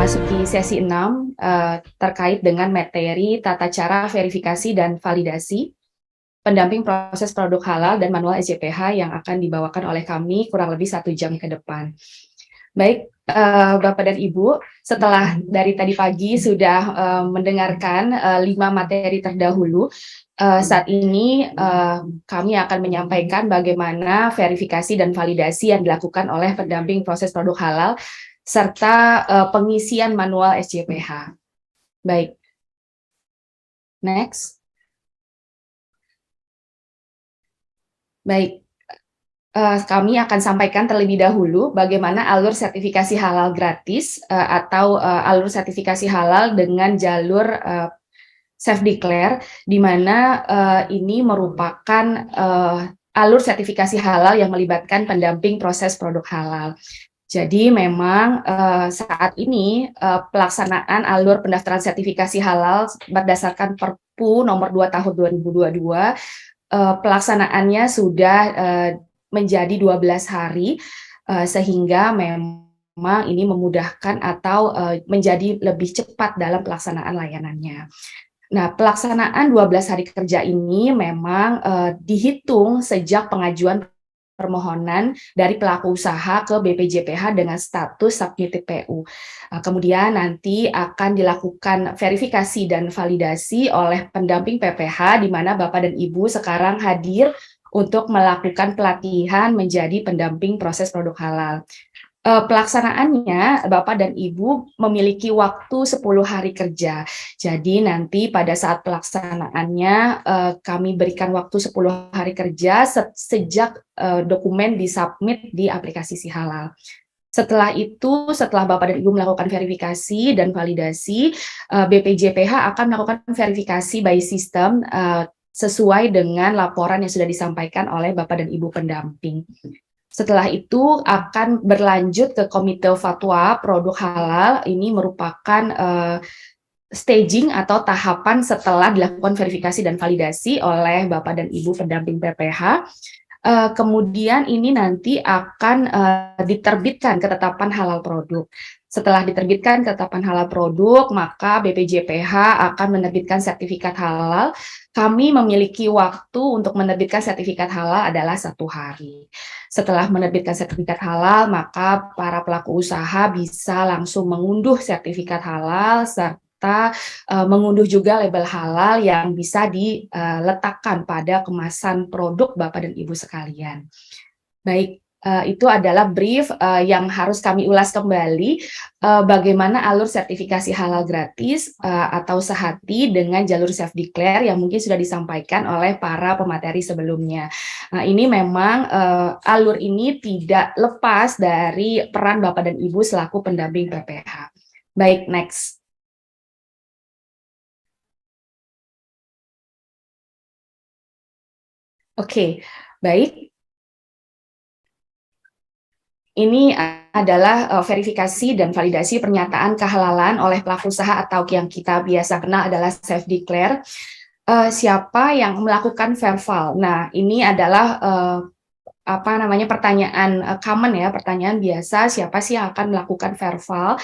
memasuki sesi 6 terkait dengan materi tata cara verifikasi dan validasi pendamping proses produk halal dan manual SJPH yang akan dibawakan oleh kami kurang lebih 1 jam ke depan. Baik, Bapak dan Ibu, setelah dari tadi pagi sudah mendengarkan 5 materi terdahulu, saat ini kami akan menyampaikan bagaimana verifikasi dan validasi yang dilakukan oleh pendamping proses produk halal serta pengisian manual SJPH. Baik, next. Baik, kami akan sampaikan terlebih dahulu bagaimana alur sertifikasi halal gratis atau alur sertifikasi halal dengan jalur self-declare, di mana ini merupakan alur sertifikasi halal yang melibatkan pendamping proses produk halal. Jadi memang saat ini pelaksanaan alur pendaftaran sertifikasi halal berdasarkan Perpu nomor 2 tahun 2022, pelaksanaannya sudah menjadi 12 hari, sehingga memang ini memudahkan atau menjadi lebih cepat dalam pelaksanaan layanannya. Nah, pelaksanaan 12 hari kerja ini memang dihitung sejak pengajuan permohonan dari pelaku usaha ke BPJPH dengan status submitted PU. Kemudian nanti akan dilakukan verifikasi dan validasi oleh pendamping PPH, di mana Bapak dan Ibu sekarang hadir untuk melakukan pelatihan menjadi pendamping proses produk halal. Pelaksanaannya Bapak dan Ibu memiliki waktu 10 hari kerja. Jadi nanti pada saat pelaksanaannya kami berikan waktu 10 hari kerja sejak dokumen disubmit di aplikasi Si Halal. Setelah itu, setelah Bapak dan Ibu melakukan verifikasi dan validasi, BPJPH akan melakukan verifikasi by system sesuai dengan laporan yang sudah disampaikan oleh Bapak dan Ibu pendamping. Setelah itu akan berlanjut ke Komite Fatwa Produk Halal. Ini merupakan staging atau tahapan setelah dilakukan verifikasi dan validasi oleh Bapak dan Ibu pendamping PPH. Kemudian ini nanti akan diterbitkan ketetapan halal produk. Setelah diterbitkan ketetapan halal produk, maka BPJPH akan menerbitkan sertifikat halal. Kami memiliki waktu untuk menerbitkan sertifikat halal adalah 1 hari. Setelah menerbitkan sertifikat halal, maka para pelaku usaha bisa langsung mengunduh sertifikat halal serta mengunduh juga label halal yang bisa diletakkan pada kemasan produk Bapak dan Ibu sekalian. Baik, itu adalah brief yang harus kami ulas kembali bagaimana alur sertifikasi halal gratis atau sehati dengan jalur self-declare yang mungkin sudah disampaikan oleh para pemateri sebelumnya. Ini memang alur ini tidak lepas dari peran Bapak dan Ibu selaku pendamping PPH. Baik, next. Oke, baik. Ini adalah verifikasi dan validasi pernyataan kehalalan oleh pelaku usaha atau yang kita biasa kenal adalah self-declare. Siapa yang melakukan verval? Nah, ini adalah pertanyaan common ya, pertanyaan biasa, siapa sih yang akan melakukan verval?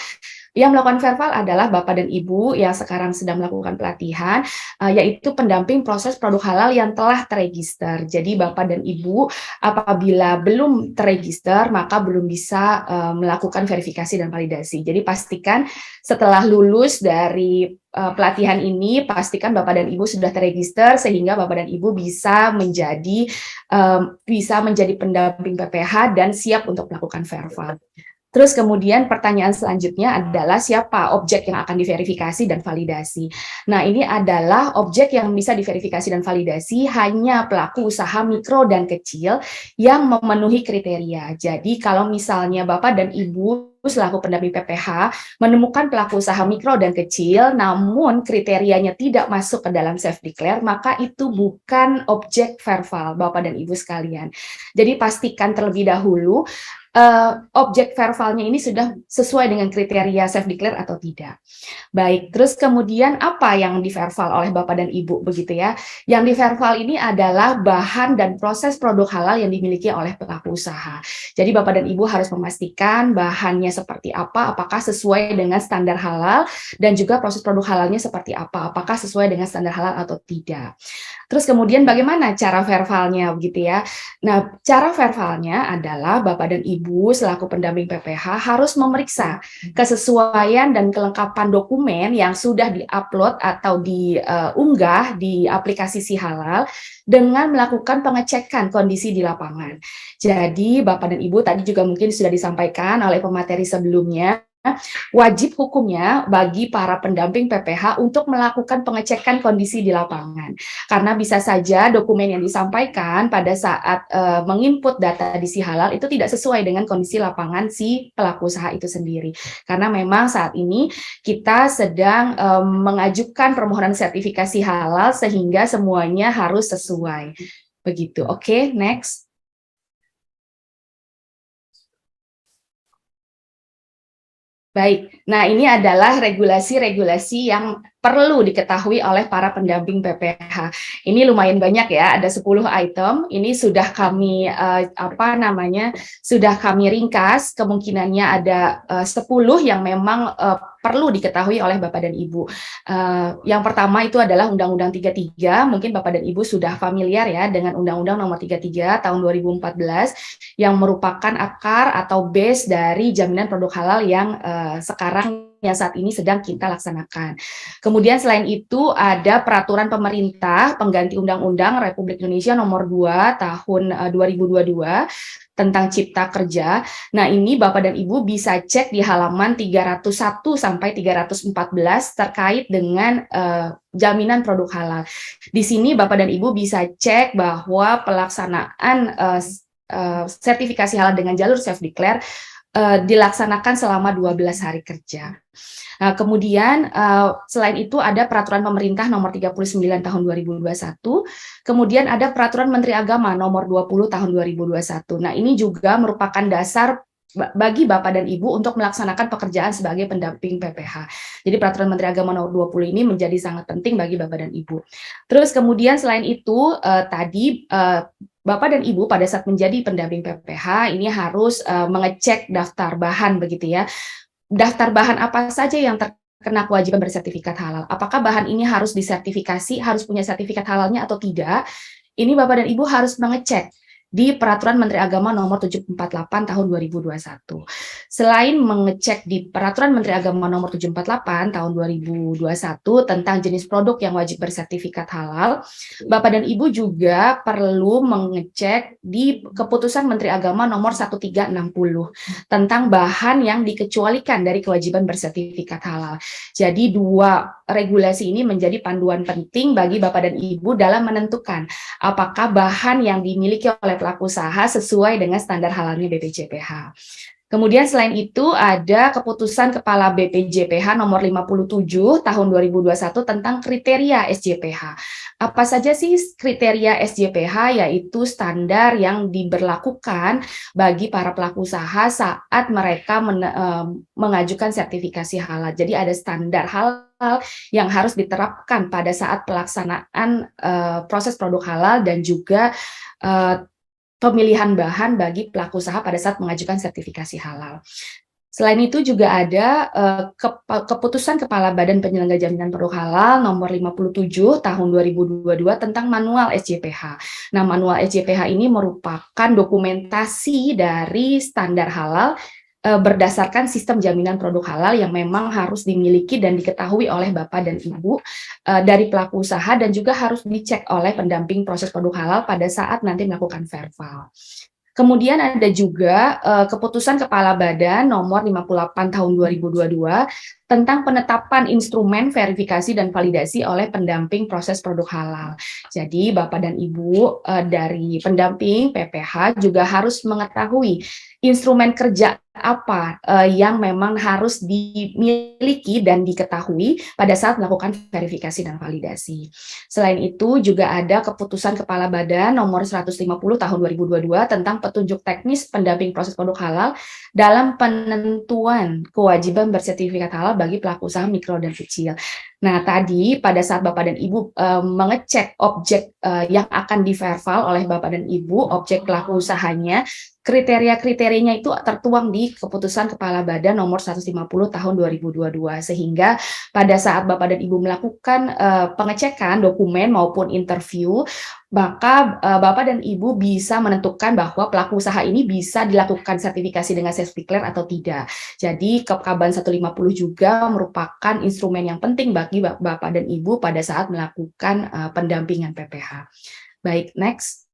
Yang melakukan verval adalah Bapak dan Ibu yang sekarang sedang melakukan pelatihan, yaitu pendamping proses produk halal yang telah terregister. Jadi Bapak dan Ibu apabila belum terregister, maka belum bisa melakukan verifikasi dan validasi. Jadi pastikan setelah lulus dari pelatihan ini, pastikan Bapak dan Ibu sudah terregister sehingga Bapak dan Ibu bisa menjadi pendamping PPH dan siap untuk melakukan verval. Terus kemudian pertanyaan selanjutnya adalah siapa objek yang akan diverifikasi dan validasi. Nah, ini adalah objek yang bisa diverifikasi dan validasi hanya pelaku usaha mikro dan kecil yang memenuhi kriteria. Jadi kalau misalnya Bapak dan Ibu selaku pendamping PPH menemukan pelaku usaha mikro dan kecil namun kriterianya tidak masuk ke dalam self-declare, maka itu bukan objek verval Bapak dan Ibu sekalian. Jadi pastikan terlebih dahulu objek verbalnya ini sudah sesuai dengan kriteria self declare atau tidak. Baik, terus kemudian apa yang diverbal oleh Bapak dan Ibu begitu ya? Yang diverbal ini adalah bahan dan proses produk halal yang dimiliki oleh pelaku usaha. Jadi Bapak dan Ibu harus memastikan bahannya seperti apa, apakah sesuai dengan standar halal, dan juga proses produk halalnya seperti apa, apakah sesuai dengan standar halal atau tidak. Terus kemudian bagaimana cara verbalnya begitu ya? Nah, cara verbalnya adalah Bapak dan Ibu selaku pendamping PPH harus memeriksa kesesuaian dan kelengkapan dokumen yang sudah diupload atau diunggah di aplikasi Si Halal dengan melakukan pengecekan kondisi di lapangan. Jadi Bapak dan Ibu tadi juga mungkin sudah disampaikan oleh pemateri sebelumnya, wajib hukumnya bagi para pendamping PPH untuk melakukan pengecekan kondisi di lapangan. Karena bisa saja dokumen yang disampaikan pada saat menginput data di Si Halal itu tidak sesuai dengan kondisi lapangan si pelaku usaha itu sendiri. Karena memang saat ini kita sedang mengajukan permohonan sertifikasi halal sehingga semuanya harus sesuai. Begitu. Oke, next. Baik, nah ini adalah regulasi-regulasi yang perlu diketahui oleh para pendamping PPH. Ini lumayan banyak ya, ada 10 item. Ini sudah kami sudah kami ringkas. Kemungkinannya ada 10 yang memang perlu diketahui oleh Bapak dan Ibu. Yang pertama itu adalah Undang-Undang 33. Mungkin Bapak dan Ibu sudah familiar ya dengan Undang-Undang Nomor 33 tahun 2014 yang merupakan akar atau base dari jaminan produk halal yang sekarang yang saat ini sedang kita laksanakan. Kemudian selain itu ada peraturan pemerintah pengganti Undang-Undang Republik Indonesia Nomor 2 tahun 2022 tentang Cipta Kerja. Nah, ini Bapak dan Ibu bisa cek di halaman 301 sampai 314 terkait dengan jaminan produk halal. Di sini Bapak dan Ibu bisa cek bahwa pelaksanaan sertifikasi halal dengan jalur self declare dilaksanakan selama 12 hari kerja. Nah, kemudian selain itu ada peraturan pemerintah nomor 39 tahun 2021, kemudian ada peraturan Menteri Agama nomor 20 tahun 2021. Nah, ini juga merupakan dasar bagi Bapak dan Ibu untuk melaksanakan pekerjaan sebagai pendamping PPH. Jadi peraturan Menteri Agama nomor 20 ini menjadi sangat penting bagi Bapak dan Ibu. Terus kemudian selain itu tadi Bapak dan Ibu pada saat menjadi pendamping PPH ini harus mengecek daftar bahan begitu ya. Daftar bahan apa saja yang terkena kewajiban bersertifikat halal. Apakah bahan ini harus disertifikasi, harus punya sertifikat halalnya atau tidak? Ini Bapak dan Ibu harus mengecek di Peraturan Menteri Agama Nomor 748 Tahun 2021. Selain mengecek di Peraturan Menteri Agama Nomor 748 Tahun 2021 tentang jenis produk yang wajib bersertifikat halal, Bapak dan Ibu juga perlu mengecek di Keputusan Menteri Agama Nomor 1360 tentang bahan yang dikecualikan dari kewajiban bersertifikat halal. Jadi dua regulasi ini menjadi panduan penting bagi Bapak dan Ibu dalam menentukan apakah bahan yang dimiliki oleh pelaku usaha sesuai dengan standar halalnya BPJPH. Kemudian selain itu ada keputusan Kepala BPJPH nomor 57 tahun 2021 tentang kriteria SJPH. Apa saja sih kriteria SJPH? Yaitu standar yang diberlakukan bagi para pelaku usaha saat mereka mengajukan sertifikasi halal. Jadi ada standar halal yang harus diterapkan pada saat pelaksanaan proses produk halal dan juga pemilihan bahan bagi pelaku usaha pada saat mengajukan sertifikasi halal. Selain itu juga ada keputusan Kepala Badan Penyelenggara Jaminan Produk Halal nomor 57 tahun 2022 tentang manual SJPH. Nah, manual SJPH ini merupakan dokumentasi dari standar halal berdasarkan sistem jaminan produk halal yang memang harus dimiliki dan diketahui oleh Bapak dan Ibu dari pelaku usaha dan juga harus dicek oleh pendamping proses produk halal pada saat nanti melakukan verbal. Kemudian ada juga keputusan Kepala Badan nomor 58 tahun 2022 tentang penetapan instrumen verifikasi dan validasi oleh pendamping proses produk halal. Jadi Bapak dan Ibu dari pendamping PPH juga harus mengetahui instrumen kerja apa yang memang harus dimiliki dan diketahui pada saat melakukan verifikasi dan validasi. Selain itu juga ada keputusan Kepala Badan nomor 150 tahun 2022 tentang petunjuk teknis pendamping proses produk halal dalam penentuan kewajiban bersertifikat halal bagi pelaku usaha mikro dan kecil. Nah, tadi pada saat Bapak dan Ibu mengecek objek yang akan diverval oleh Bapak dan Ibu, objek pelaku usahanya, kriteria-kriterianya itu tertuang di keputusan Kepala Badan nomor 150 tahun 2022, sehingga pada saat Bapak dan Ibu melakukan pengecekan dokumen maupun interview, maka Bapak dan Ibu bisa menentukan bahwa pelaku usaha ini bisa dilakukan sertifikasi dengan self-declare atau tidak. Jadi KABAN 150 juga merupakan instrumen yang penting bagi Bapak dan Ibu pada saat melakukan pendampingan PPH. Baik, next.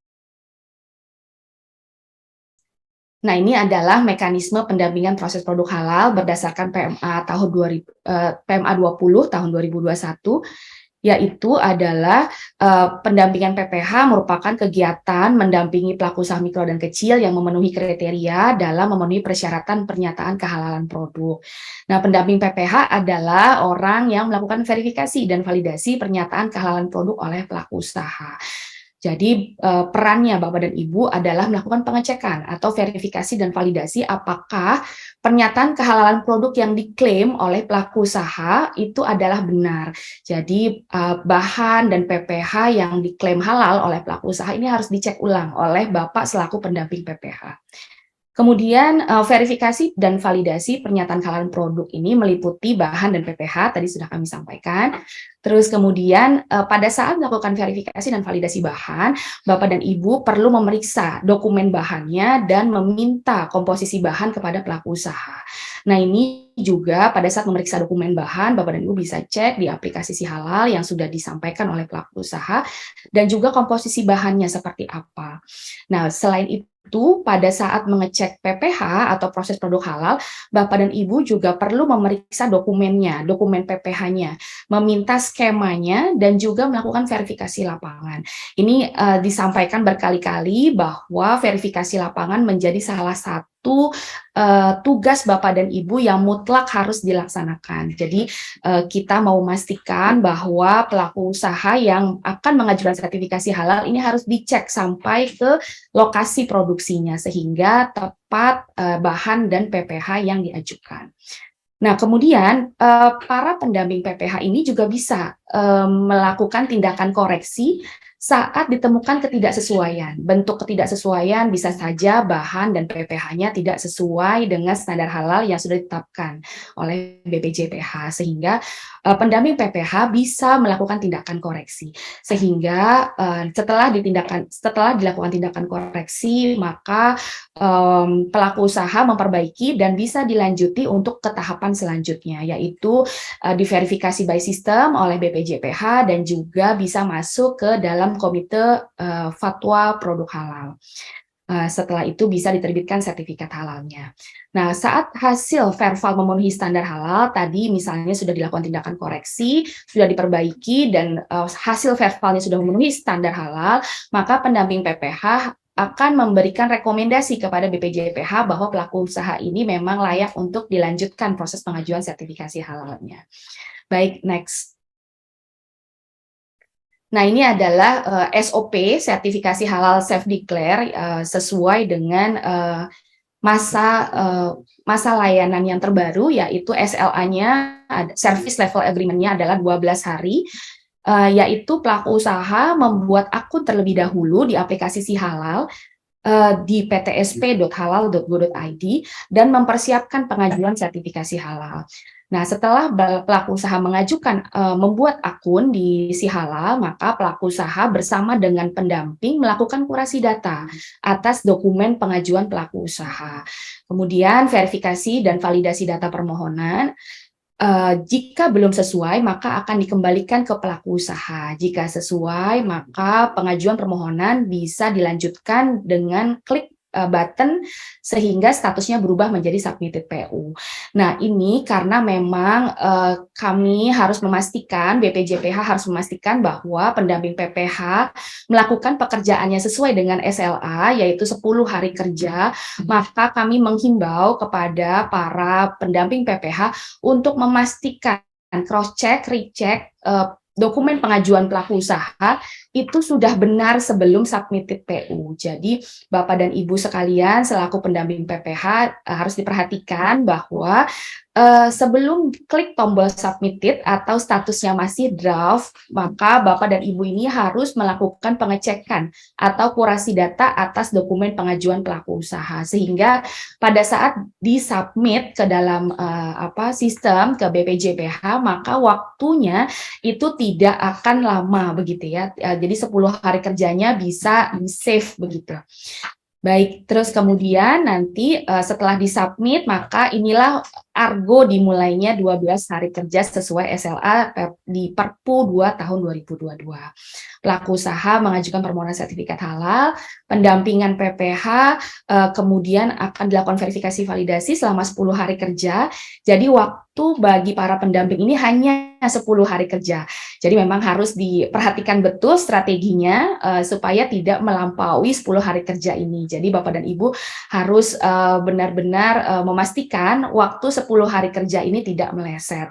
Nah, ini adalah mekanisme pendampingan proses produk halal berdasarkan PMA 20 tahun 2021, yaitu adalah pendampingan PPH merupakan kegiatan mendampingi pelaku usaha mikro dan kecil yang memenuhi kriteria dalam memenuhi persyaratan pernyataan kehalalan produk. Nah, pendamping PPH adalah orang yang melakukan verifikasi dan validasi pernyataan kehalalan produk oleh pelaku usaha. Jadi perannya Bapak dan Ibu adalah melakukan pengecekan atau verifikasi dan validasi apakah pernyataan kehalalan produk yang diklaim oleh pelaku usaha itu adalah benar. Jadi bahan dan PPH yang diklaim halal oleh pelaku usaha ini harus dicek ulang oleh Bapak selaku pendamping PPH. Kemudian verifikasi dan validasi pernyataan kehalalan produk ini meliputi bahan dan PPH, tadi sudah kami sampaikan. Terus kemudian pada saat melakukan verifikasi dan validasi bahan, Bapak dan Ibu perlu memeriksa dokumen bahannya dan meminta komposisi bahan kepada pelaku usaha. Nah, ini juga pada saat memeriksa dokumen bahan, Bapak dan Ibu bisa cek di aplikasi Si Halal yang sudah disampaikan oleh pelaku usaha dan juga komposisi bahannya seperti apa. Nah, selain itu, pada saat mengecek PPH atau proses produk halal, Bapak dan Ibu juga perlu memeriksa dokumennya, dokumen PPH-nya, meminta skemanya, dan juga melakukan verifikasi lapangan. Ini disampaikan berkali-kali bahwa verifikasi lapangan menjadi salah satu tugas Bapak dan Ibu yang mutlak harus dilaksanakan. Jadi kita mau memastikan bahwa pelaku usaha yang akan mengajukan sertifikasi halal ini harus dicek sampai ke lokasi produksinya sehingga tepat bahan dan PPH yang diajukan. Nah, kemudian para pendamping PPH ini juga bisa melakukan tindakan koreksi saat ditemukan ketidaksesuaian. Bentuk ketidaksesuaian bisa saja bahan dan PPH-nya tidak sesuai dengan standar halal yang sudah ditetapkan oleh BPJPH, sehingga pendamping PPH bisa melakukan tindakan koreksi. Sehingga setelah dilakukan tindakan koreksi, maka pelaku usaha memperbaiki dan bisa dilanjuti untuk ke tahapan selanjutnya, yaitu diverifikasi by system oleh BPJPH dan juga bisa masuk ke dalam komite fatwa produk halal. Setelah itu bisa diterbitkan sertifikat halalnya. Nah, saat hasil verval memenuhi standar halal, tadi misalnya sudah dilakukan tindakan koreksi, sudah diperbaiki, dan hasil vervalnya sudah memenuhi standar halal, maka pendamping PPH akan memberikan rekomendasi kepada BPJPH bahwa pelaku usaha ini memang layak untuk dilanjutkan proses pengajuan sertifikasi halalnya. Baik, next. Nah, ini adalah SOP, sertifikasi halal self-declare, sesuai dengan masa layanan yang terbaru, yaitu SLA-nya, Service Level Agreement-nya adalah 12 hari, yaitu pelaku usaha membuat akun terlebih dahulu di aplikasi Si Halal, di ptsp.halal.go.id dan mempersiapkan pengajuan sertifikasi halal. Nah, setelah pelaku usaha membuat akun di Si Halal, maka pelaku usaha bersama dengan pendamping melakukan kurasi data atas dokumen pengajuan pelaku usaha. Kemudian verifikasi dan validasi data permohonan. Jika belum sesuai, maka akan dikembalikan ke pelaku usaha. Jika sesuai, maka pengajuan permohonan bisa dilanjutkan dengan klik button sehingga statusnya berubah menjadi submitted PU. Nah, ini karena memang kami harus memastikan, BPJPH harus memastikan bahwa pendamping PPH melakukan pekerjaannya sesuai dengan SLA, yaitu 10 hari kerja, maka kami menghimbau kepada para pendamping PPH untuk memastikan cross-check, recheck, dokumen pengajuan pelaku usaha itu sudah benar sebelum submitted PU. Jadi Bapak dan Ibu sekalian selaku pendamping PPH harus diperhatikan bahwa sebelum klik tombol submitted atau statusnya masih draft, maka Bapak dan Ibu ini harus melakukan pengecekan atau kurasi data atas dokumen pengajuan pelaku usaha sehingga pada saat disubmit ke dalam sistem ke BPJPH maka waktunya itu tidak akan lama begitu ya. Jadi 10 hari kerjanya bisa di-save begitu. Baik, terus kemudian nanti setelah disubmit maka inilah argo dimulainya 12 hari kerja sesuai SLA di Perpu 2 tahun 2022. Pelaku usaha mengajukan permohonan sertifikat halal, pendampingan PPH, kemudian akan dilakukan verifikasi validasi selama 10 hari kerja. Jadi waktu bagi para pendamping ini hanya 10 hari kerja. Jadi memang harus diperhatikan betul strateginya supaya tidak melampaui 10 hari kerja ini. Jadi Bapak dan Ibu harus benar-benar memastikan waktu 10 hari kerja ini tidak meleset.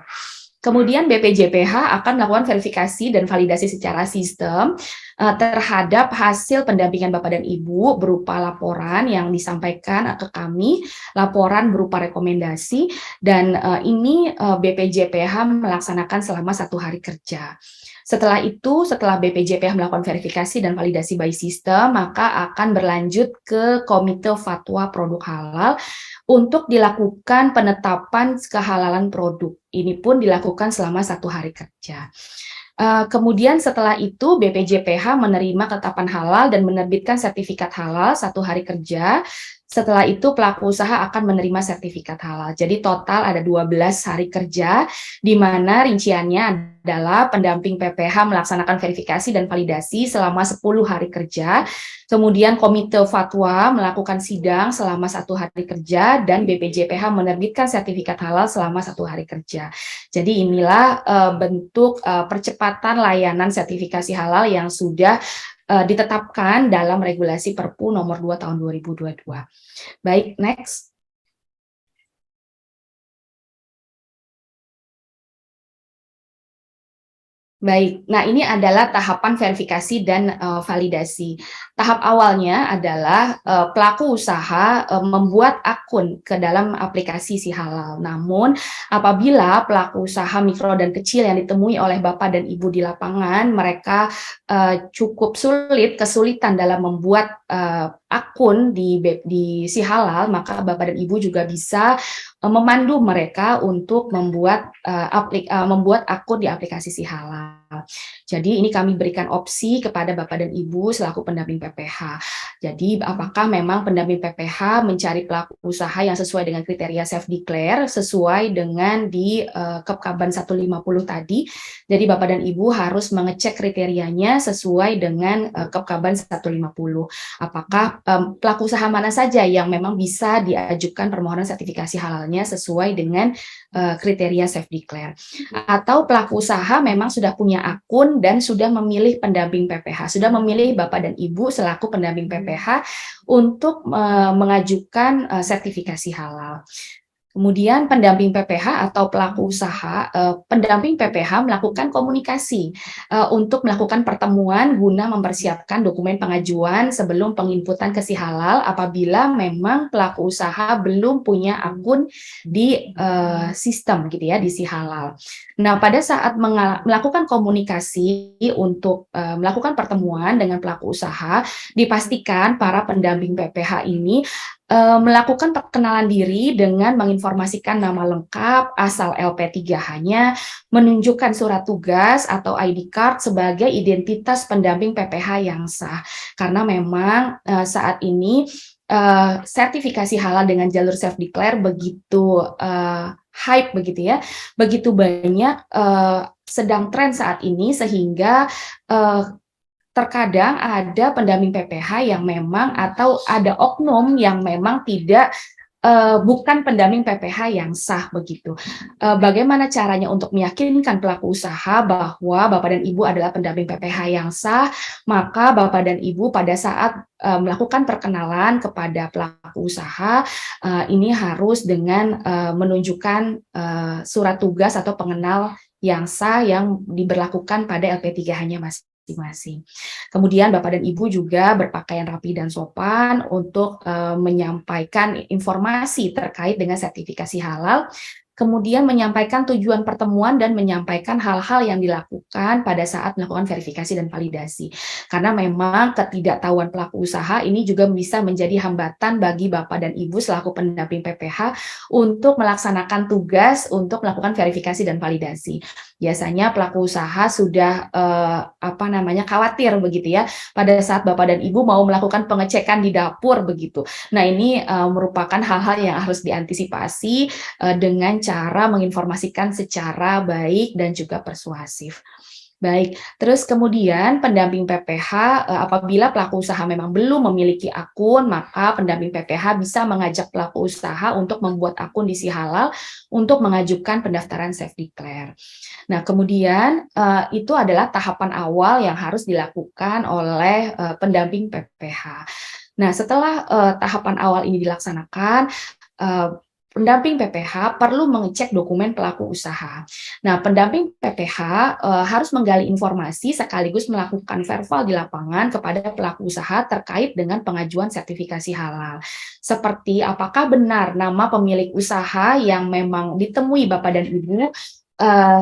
Kemudian BPJPH akan melakukan verifikasi dan validasi secara sistem terhadap hasil pendampingan Bapak dan Ibu berupa laporan yang disampaikan ke kami, laporan berupa rekomendasi, dan ini BPJPH melaksanakan selama 1 hari kerja. Setelah itu, setelah BPJPH melakukan verifikasi dan validasi by system, maka akan berlanjut ke Komite Fatwa Produk Halal untuk dilakukan penetapan kehalalan produk. Ini pun dilakukan selama 1 hari kerja. Kemudian setelah itu BPJPH menerima ketetapan halal dan menerbitkan sertifikat halal 1 hari kerja. Setelah itu pelaku usaha akan menerima sertifikat halal. Jadi total ada 12 hari kerja, di mana rinciannya adalah pendamping PPH melaksanakan verifikasi dan validasi selama 10 hari kerja, kemudian Komite Fatwa melakukan sidang selama 1 hari kerja, dan BPJPH menerbitkan sertifikat halal selama 1 hari kerja. Jadi inilah bentuk percepatan layanan sertifikasi halal yang sudah ditetapkan dalam regulasi Perpu nomor 2 tahun 2022. Baik, next. Baik, nah ini adalah tahapan verifikasi dan validasi. Tahap awalnya adalah pelaku usaha membuat akun ke dalam aplikasi Si Halal. Namun apabila pelaku usaha mikro dan kecil yang ditemui oleh Bapak dan Ibu di lapangan, mereka cukup kesulitan dalam membuat akun di Si Halal, maka Bapak dan Ibu juga bisa memandu mereka untuk membuat akun di aplikasi Si Halal. Jadi ini kami berikan opsi kepada Bapak dan Ibu selaku pendamping PPH. Jadi apakah memang pendamping PPH mencari pelaku usaha yang sesuai dengan kriteria self declare sesuai dengan di Kepkaban 150 tadi. Jadi Bapak dan Ibu harus mengecek kriterianya sesuai dengan Kepkaban 150. Apakah pelaku usaha mana saja yang memang bisa diajukan permohonan sertifikasi halalnya sesuai dengan kriteria self declare. Atau pelaku usaha memang sudah punya akun dan sudah memilih pendamping PPH, sudah memilih Bapak dan Ibu selaku pendamping PPH untuk mengajukan sertifikasi halal. Kemudian pendamping PPH atau pelaku usaha, pendamping PPH melakukan komunikasi untuk melakukan pertemuan guna mempersiapkan dokumen pengajuan sebelum penginputan ke Si Halal apabila memang pelaku usaha belum punya akun di sistem gitu ya di Si Halal. Nah, pada saat melakukan komunikasi untuk melakukan pertemuan dengan pelaku usaha, dipastikan para pendamping PPH ini melakukan perkenalan diri dengan menginformasikan nama lengkap, asal LP3H-nya, menunjukkan surat tugas atau ID card sebagai identitas pendamping PPH yang sah. Karena memang saat ini sertifikasi halal dengan jalur self declare begitu hype begitu ya, begitu banyak sedang tren saat ini sehingga terkadang ada pendamping PPH yang memang atau ada oknum yang memang tidak bukan pendamping PPH yang sah begitu. Bagaimana caranya untuk meyakinkan pelaku usaha bahwa Bapak dan Ibu adalah pendamping PPH yang sah? Maka Bapak dan Ibu pada saat melakukan perkenalan kepada pelaku usaha, ini harus dengan menunjukkan surat tugas atau pengenal yang sah yang diberlakukan pada LP3H-nya masing-masing. Kemudian Bapak dan Ibu juga berpakaian rapi dan sopan untuk menyampaikan informasi terkait dengan sertifikasi halal, kemudian menyampaikan tujuan pertemuan dan menyampaikan hal-hal yang dilakukan pada saat melakukan verifikasi dan validasi. Karena memang ketidaktahuan pelaku usaha ini juga bisa menjadi hambatan bagi Bapak dan Ibu selaku pendamping PPH untuk melaksanakan tugas untuk melakukan verifikasi dan validasi. Biasanya pelaku usaha sudah khawatir begitu ya pada saat Bapak dan Ibu mau melakukan pengecekan di dapur begitu. Nah, ini merupakan hal-hal yang harus diantisipasi dengan cara menginformasikan secara baik dan juga persuasif. Baik, terus kemudian pendamping PPH apabila pelaku usaha memang belum memiliki akun, maka pendamping PPH bisa mengajak pelaku usaha untuk membuat akun di Sihalal untuk mengajukan pendaftaran self declare. Nah, kemudian itu adalah tahapan awal yang harus dilakukan oleh pendamping PPH. Nah, setelah tahapan awal ini dilaksanakan, pendamping PPH perlu mengecek dokumen pelaku usaha. Nah, pendamping PPH harus menggali informasi sekaligus melakukan verbal di lapangan kepada pelaku usaha terkait dengan pengajuan sertifikasi halal. Seperti apakah benar nama pemilik usaha yang memang ditemui Bapak dan Ibu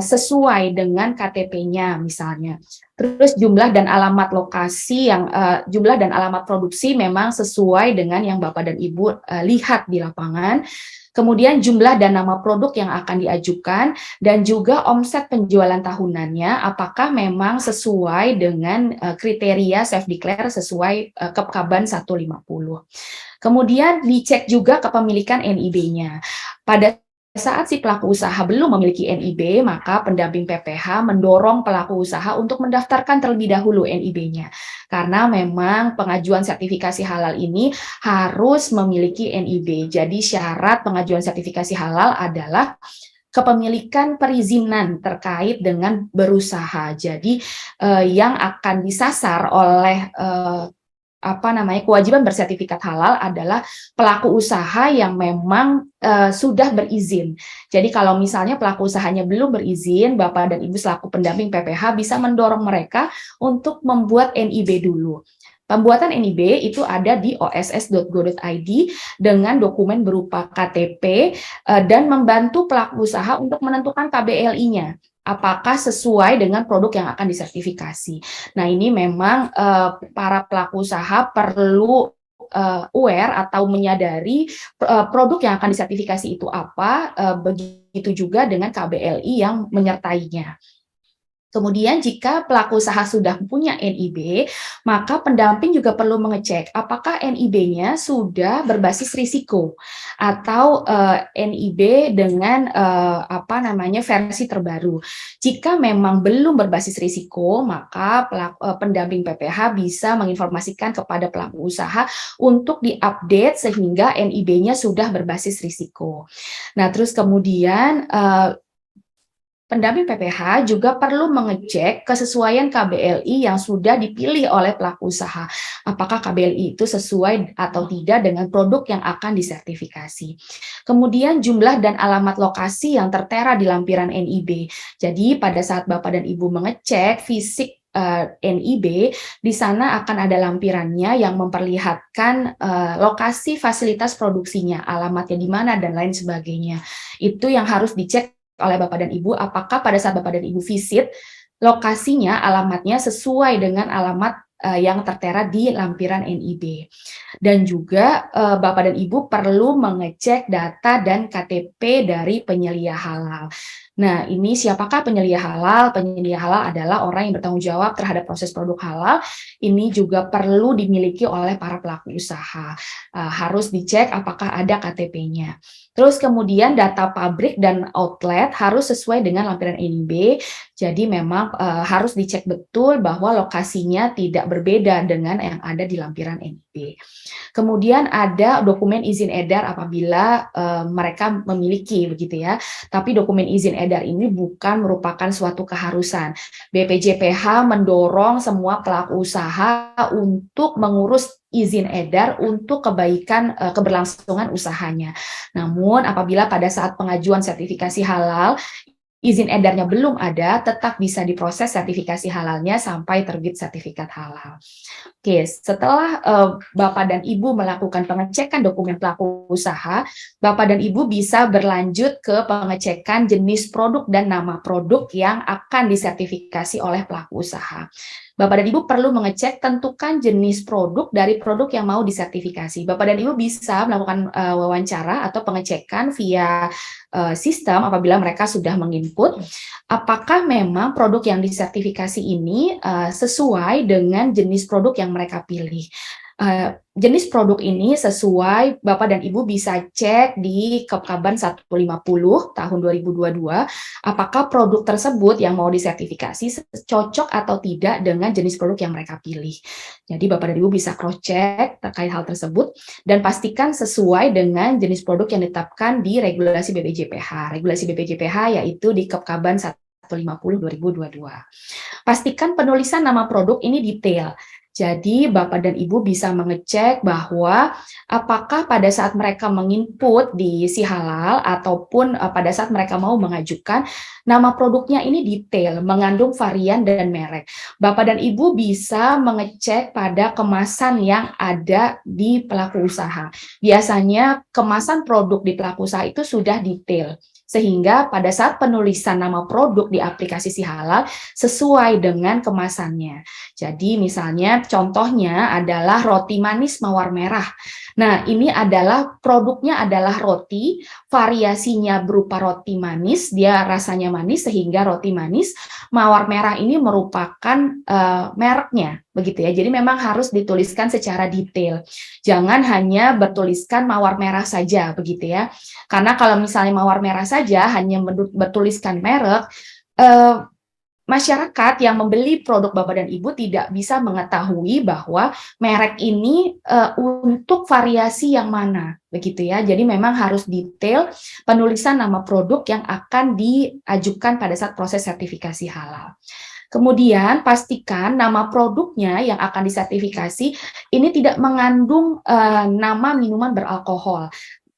sesuai dengan KTP-nya misalnya. Terus jumlah dan alamat lokasi yang jumlah dan alamat produksi memang sesuai dengan yang Bapak dan Ibu lihat di lapangan. Kemudian jumlah dan nama produk yang akan diajukan dan juga omset penjualan tahunannya apakah memang sesuai dengan kriteria self declare sesuai Kepkaban 150. Kemudian dicek juga kepemilikan NIB-nya. Pada saat si pelaku usaha belum memiliki NIB, maka pendamping PPH mendorong pelaku usaha untuk mendaftarkan terlebih dahulu NIB-nya. Karena memang pengajuan sertifikasi halal ini harus memiliki NIB. Jadi syarat pengajuan sertifikasi halal adalah kepemilikan perizinan terkait dengan berusaha. Jadi yang akan disasar oleh kewajiban bersertifikat halal adalah pelaku usaha yang memang sudah berizin. Jadi kalau misalnya pelaku usahanya belum berizin, Bapak dan Ibu selaku pendamping PPH bisa mendorong mereka untuk membuat NIB dulu. Pembuatan NIB itu ada di oss.go.id dengan dokumen berupa KTP dan membantu pelaku usaha untuk menentukan KBLI-nya. Apakah sesuai dengan produk yang akan disertifikasi. Nah, ini memang para pelaku usaha perlu aware atau menyadari produk yang akan disertifikasi itu apa, begitu juga dengan KBLI yang menyertainya. Kemudian jika pelaku usaha sudah punya NIB, maka pendamping juga perlu mengecek apakah NIB-nya sudah berbasis risiko atau NIB dengan versi terbaru. Jika memang belum berbasis risiko, maka pendamping PPH bisa menginformasikan kepada pelaku usaha untuk diupdate sehingga NIB-nya sudah berbasis risiko. Nah, terus kemudian pendamping PPH juga perlu mengecek kesesuaian KBLI yang sudah dipilih oleh pelaku usaha. Apakah KBLI itu sesuai atau tidak dengan produk yang akan disertifikasi. Kemudian jumlah dan alamat lokasi yang tertera di lampiran NIB. Jadi pada saat Bapak dan Ibu mengecek fisik NIB, di sana akan ada lampirannya yang memperlihatkan lokasi fasilitas produksinya, alamatnya di mana dan lain sebagainya. Itu yang harus dicek oleh Bapak dan Ibu, apakah pada saat Bapak dan Ibu visit, lokasinya, alamatnya sesuai dengan alamat yang tertera di lampiran NIB. Dan juga Bapak dan Ibu perlu mengecek data dan KTP dari penyelia halal. Nah, ini siapakah penyedia halal? Penyedia halal adalah orang yang bertanggung jawab terhadap proses produk halal. Ini juga perlu dimiliki oleh para pelaku usaha. Harus dicek apakah ada KTP-nya. Terus kemudian data pabrik dan outlet harus sesuai dengan lampiran NIB. Jadi memang harus dicek betul bahwa lokasinya tidak berbeda dengan yang ada di lampiran NIB. Kemudian ada dokumen izin edar apabila mereka memiliki, begitu ya. Tapi dokumen izin edar ini bukan merupakan suatu keharusan. BPJPH mendorong semua pelaku usaha untuk mengurus izin edar untuk kebaikan keberlangsungan usahanya. Namun apabila pada saat pengajuan sertifikasi halal izin edarnya belum ada, tetap bisa diproses sertifikasi halalnya sampai terbit sertifikat halal. Oke, setelah Bapak dan Ibu melakukan pengecekan dokumen pelaku usaha, Bapak dan Ibu bisa berlanjut ke pengecekan jenis produk dan nama produk yang akan disertifikasi oleh pelaku usaha. Bapak dan Ibu perlu mengecek tentukan jenis produk dari produk yang mau disertifikasi. Bapak dan Ibu bisa melakukan wawancara atau pengecekan via sistem apabila mereka sudah menginput apakah memang produk yang disertifikasi ini sesuai dengan jenis produk yang mereka pilih. Jenis produk ini sesuai, Bapak dan Ibu bisa cek di Kepkaban 150 tahun 2022, apakah produk tersebut yang mau disertifikasi cocok atau tidak dengan jenis produk yang mereka pilih. Jadi Bapak dan Ibu bisa cross-check terkait hal tersebut, dan pastikan sesuai dengan jenis produk yang ditetapkan di regulasi BPJPH. Regulasi BPJPH yaitu di Kepkaban 150 2022. Pastikan penulisan nama produk ini detail. Jadi Bapak dan Ibu bisa mengecek bahwa apakah pada saat mereka menginput di si halal ataupun pada saat mereka mau mengajukan nama produknya ini detail, mengandung varian dan merek. Bapak dan Ibu bisa mengecek pada kemasan yang ada di pelaku usaha. Biasanya kemasan produk di pelaku usaha itu sudah detail, sehingga pada saat penulisan nama produk di aplikasi si halal sesuai dengan kemasannya. Jadi misalnya contohnya adalah roti manis mawar merah. Nah, ini adalah produknya adalah roti, variasinya berupa roti manis, dia rasanya manis sehingga roti manis. Mawar merah ini merupakan mereknya, begitu ya. Jadi memang harus dituliskan secara detail. Jangan hanya bertuliskan mawar merah saja, begitu ya. Karena kalau misalnya mawar merah saja hanya bertuliskan merek, masyarakat yang membeli produk Bapak dan Ibu tidak bisa mengetahui bahwa merek ini untuk variasi yang mana, begitu ya. Jadi memang harus detail penulisan nama produk yang akan diajukan pada saat proses sertifikasi halal. Kemudian pastikan nama produknya yang akan disertifikasi ini tidak mengandung nama minuman beralkohol,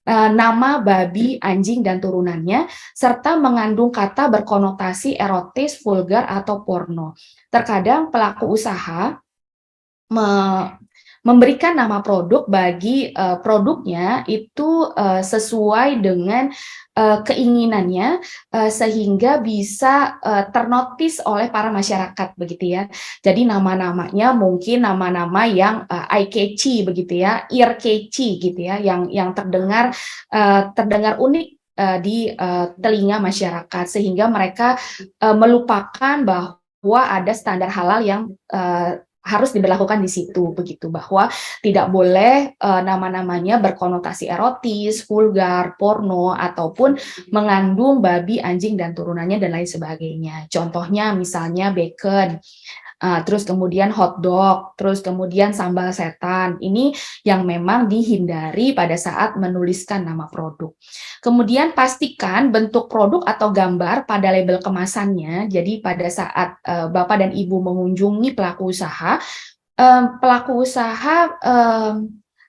nama babi, anjing, dan turunannya, serta mengandung kata berkonotasi erotis, vulgar, atau porno. Terkadang pelaku usaha memberikan nama produk bagi produknya itu sesuai dengan keinginannya sehingga bisa ternotis oleh para masyarakat, begitu ya. Jadi nama-namanya mungkin nama-nama yang eye catchy, begitu ya, ear catchy gitu ya, yang terdengar unik di telinga masyarakat, sehingga mereka melupakan bahwa ada standar halal yang harus diberlakukan di situ, begitu, bahwa tidak boleh nama-namanya berkonotasi erotis, vulgar, porno, ataupun mengandung babi, anjing, dan turunannya, dan lain sebagainya. Contohnya misalnya bacon, terus kemudian hotdog, terus kemudian sambal setan. Ini yang memang dihindari pada saat menuliskan nama produk. Kemudian pastikan bentuk produk atau gambar pada label kemasannya. Jadi pada saat Bapak dan Ibu mengunjungi pelaku usaha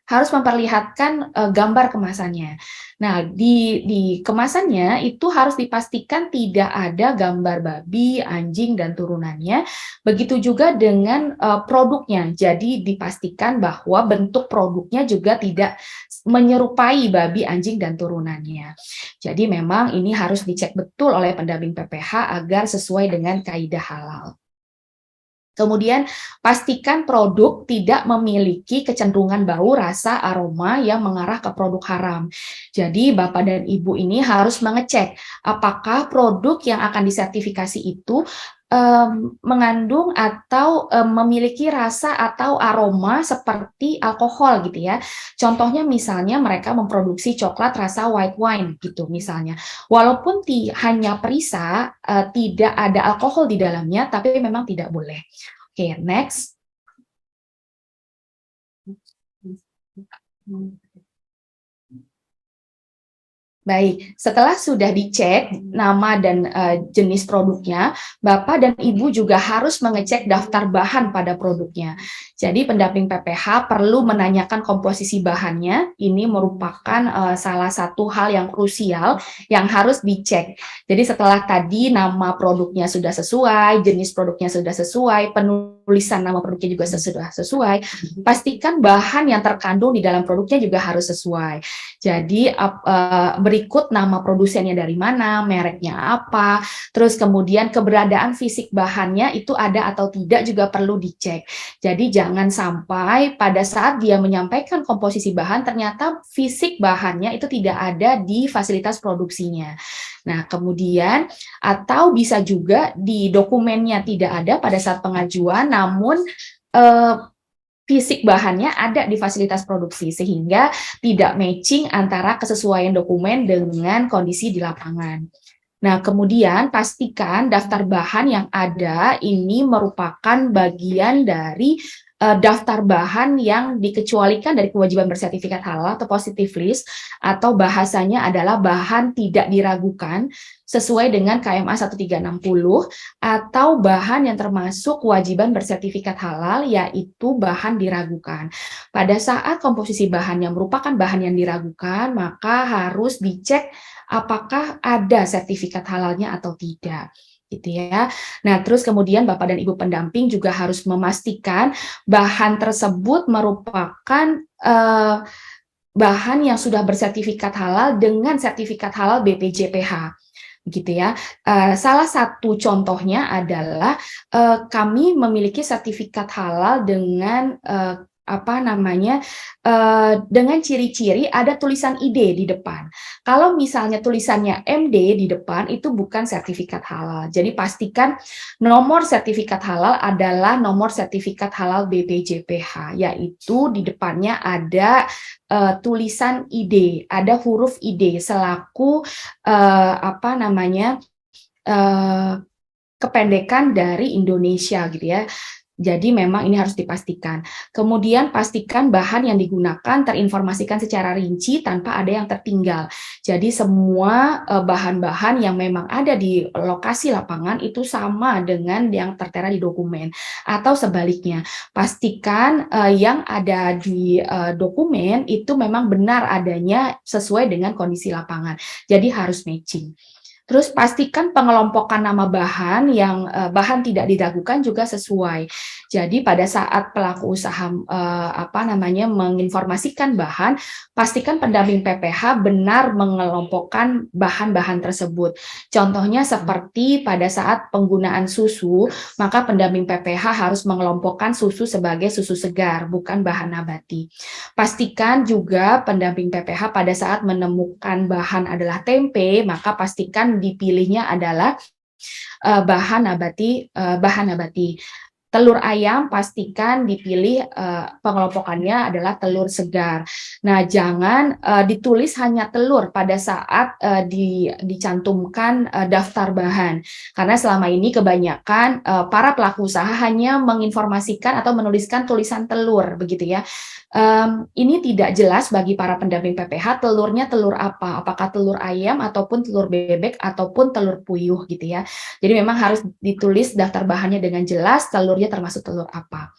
harus memperlihatkan gambar kemasannya. Nah, di kemasannya itu harus dipastikan tidak ada gambar babi, anjing, dan turunannya. Begitu juga dengan produknya. Jadi dipastikan bahwa bentuk produknya juga tidak menyerupai babi, anjing, dan turunannya. Jadi memang ini harus dicek betul oleh pendamping PPH agar sesuai dengan kaidah halal. Kemudian pastikan produk tidak memiliki kecenderungan bau, rasa, aroma yang mengarah ke produk haram. Jadi Bapak dan Ibu ini harus mengecek apakah produk yang akan disertifikasi itu mengandung atau memiliki rasa atau aroma seperti alkohol gitu ya. Contohnya misalnya mereka memproduksi coklat rasa white wine gitu misalnya. Walaupun hanya perisa, tidak ada alkohol di dalamnya, tapi memang tidak boleh. Oke, next. Baik, setelah sudah dicek nama dan jenis produknya, Bapak dan Ibu juga harus mengecek daftar bahan pada produknya. Jadi pendamping PPH perlu menanyakan komposisi bahannya. Ini merupakan salah satu hal yang krusial yang harus dicek. Jadi setelah tadi nama produknya sudah sesuai, jenis produknya sudah sesuai, penulisan nama produknya juga sudah sesuai, pastikan bahan yang terkandung di dalam produknya juga harus sesuai. Jadi berikut nama produsennya dari mana, mereknya apa, terus kemudian keberadaan fisik bahannya itu ada atau tidak juga perlu dicek. Jadi jangan sampai pada saat dia menyampaikan komposisi bahan ternyata fisik bahannya itu tidak ada di fasilitas produksinya. Nah, kemudian atau bisa juga di dokumennya tidak ada pada saat pengajuan, namun fisik bahannya ada di fasilitas produksi sehingga tidak matching antara kesesuaian dokumen dengan kondisi di lapangan. Nah, kemudian pastikan daftar bahan yang ada ini merupakan bagian dari daftar bahan yang dikecualikan dari kewajiban bersertifikat halal atau positive list, atau bahasanya adalah bahan tidak diragukan sesuai dengan KMA 1360, atau bahan yang termasuk kewajiban bersertifikat halal yaitu bahan diragukan. Pada saat komposisi bahan yang merupakan bahan yang diragukan, maka harus dicek apakah ada sertifikat halalnya atau tidak. Gitu ya. Nah, terus kemudian Bapak dan Ibu pendamping juga harus memastikan bahan tersebut merupakan bahan yang sudah bersertifikat halal dengan sertifikat halal BPJPH. Gitu ya. Salah satu contohnya adalah kami memiliki sertifikat halal dengan dengan ciri-ciri ada tulisan ID di depan. Kalau misalnya tulisannya MD di depan itu bukan sertifikat halal. Jadi pastikan nomor sertifikat halal adalah nomor sertifikat halal BPJPH, yaitu di depannya ada tulisan ID, ada huruf ID selaku kependekan dari Indonesia gitu ya. Jadi memang ini harus dipastikan. Kemudian pastikan bahan yang digunakan terinformasikan secara rinci tanpa ada yang tertinggal. Jadi semua bahan-bahan yang memang ada di lokasi lapangan itu sama dengan yang tertera di dokumen. Atau sebaliknya, pastikan yang ada di dokumen itu memang benar adanya sesuai dengan kondisi lapangan. Jadi harus matching. Terus pastikan pengelompokan nama bahan yang bahan tidak diragukan juga sesuai. Jadi pada saat pelaku usaha menginformasikan bahan, pastikan pendamping PPH benar mengelompokkan bahan-bahan tersebut. Contohnya seperti pada saat penggunaan susu, maka pendamping PPH harus mengelompokkan susu sebagai susu segar, bukan bahan nabati. Pastikan juga pendamping PPH pada saat menemukan bahan adalah tempe, maka pastikan dipilihnya adalah bahan nabati. Telur ayam pastikan dipilih pengelompokannya adalah telur segar. Nah, jangan ditulis hanya telur pada saat dicantumkan daftar bahan. Karena selama ini kebanyakan para pelaku usaha hanya menginformasikan atau menuliskan tulisan telur, begitu ya. Ini tidak jelas bagi para pendamping PPH telurnya telur apa, apakah telur ayam ataupun telur bebek ataupun telur puyuh gitu ya. Jadi memang harus ditulis daftar bahannya dengan jelas, telurnya termasuk telur apa.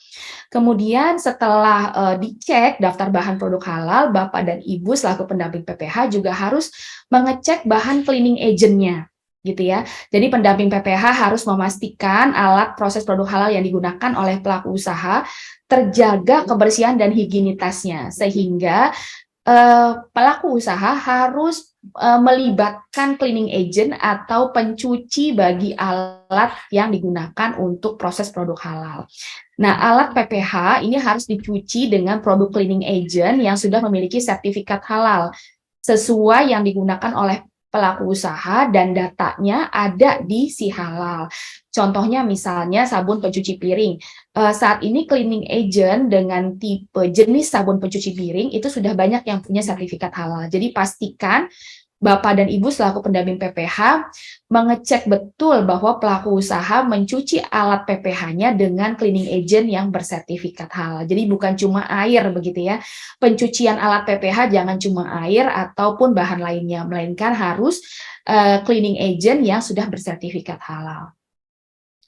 Kemudian setelah dicek daftar bahan produk halal, Bapak dan Ibu selaku pendamping PPH juga harus mengecek bahan cleaning agent-nya. Gitu ya. Jadi pendamping PPH harus memastikan alat proses produk halal yang digunakan oleh pelaku usaha terjaga kebersihan dan higienitasnya, sehingga pelaku usaha harus melibatkan cleaning agent atau pencuci bagi alat yang digunakan untuk proses produk halal. Nah, alat PPH ini harus dicuci dengan produk cleaning agent yang sudah memiliki sertifikat halal sesuai yang digunakan oleh pelaku usaha dan datanya ada di si halal. Contohnya misalnya sabun pencuci piring. Saat ini cleaning agent dengan tipe jenis sabun pencuci piring itu sudah banyak yang punya sertifikat halal. Jadi pastikan Bapak dan Ibu selaku pendamping PPH mengecek betul bahwa pelaku usaha mencuci alat PPH-nya dengan cleaning agent yang bersertifikat halal. Jadi bukan cuma air begitu ya. Pencucian alat PPH jangan cuma air ataupun bahan lainnya, melainkan harus cleaning agent yang sudah bersertifikat halal.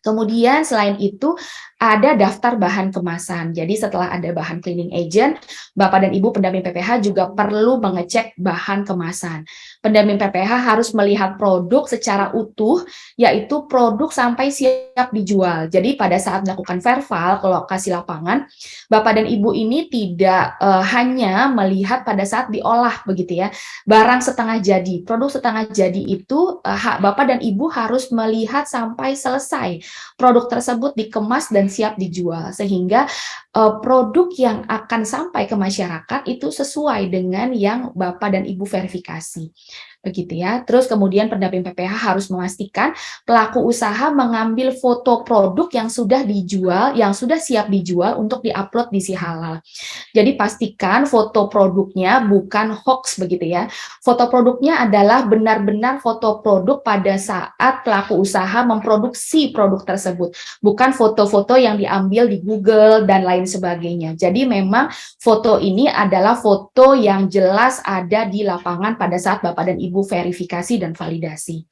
Kemudian selain itu ada daftar bahan kemasan. Jadi setelah ada bahan cleaning agent, Bapak dan Ibu pendamping PPH juga perlu mengecek bahan kemasan. Pendamping PPH harus melihat produk secara utuh, yaitu produk sampai siap dijual. Jadi pada saat melakukan verval ke lokasi lapangan, Bapak dan Ibu ini tidak hanya melihat pada saat diolah begitu ya. Barang setengah jadi, produk setengah jadi itu Bapak dan Ibu harus melihat sampai selesai produk tersebut dikemas dan siap dijual sehingga produk yang akan sampai ke masyarakat itu sesuai dengan yang Bapak dan Ibu verifikasi. Begitu ya. Terus kemudian pendamping PPH harus memastikan pelaku usaha mengambil foto produk yang sudah dijual, yang sudah siap dijual untuk diupload di si halal. Jadi pastikan foto produknya bukan hoax begitu ya. Foto produknya adalah benar-benar foto produk pada saat pelaku usaha memproduksi produk tersebut, bukan foto-foto yang diambil di Google dan lain sebagainya. Jadi memang foto ini adalah foto yang jelas ada di lapangan pada saat Bapak dan Ibu verifikasi dan validasi.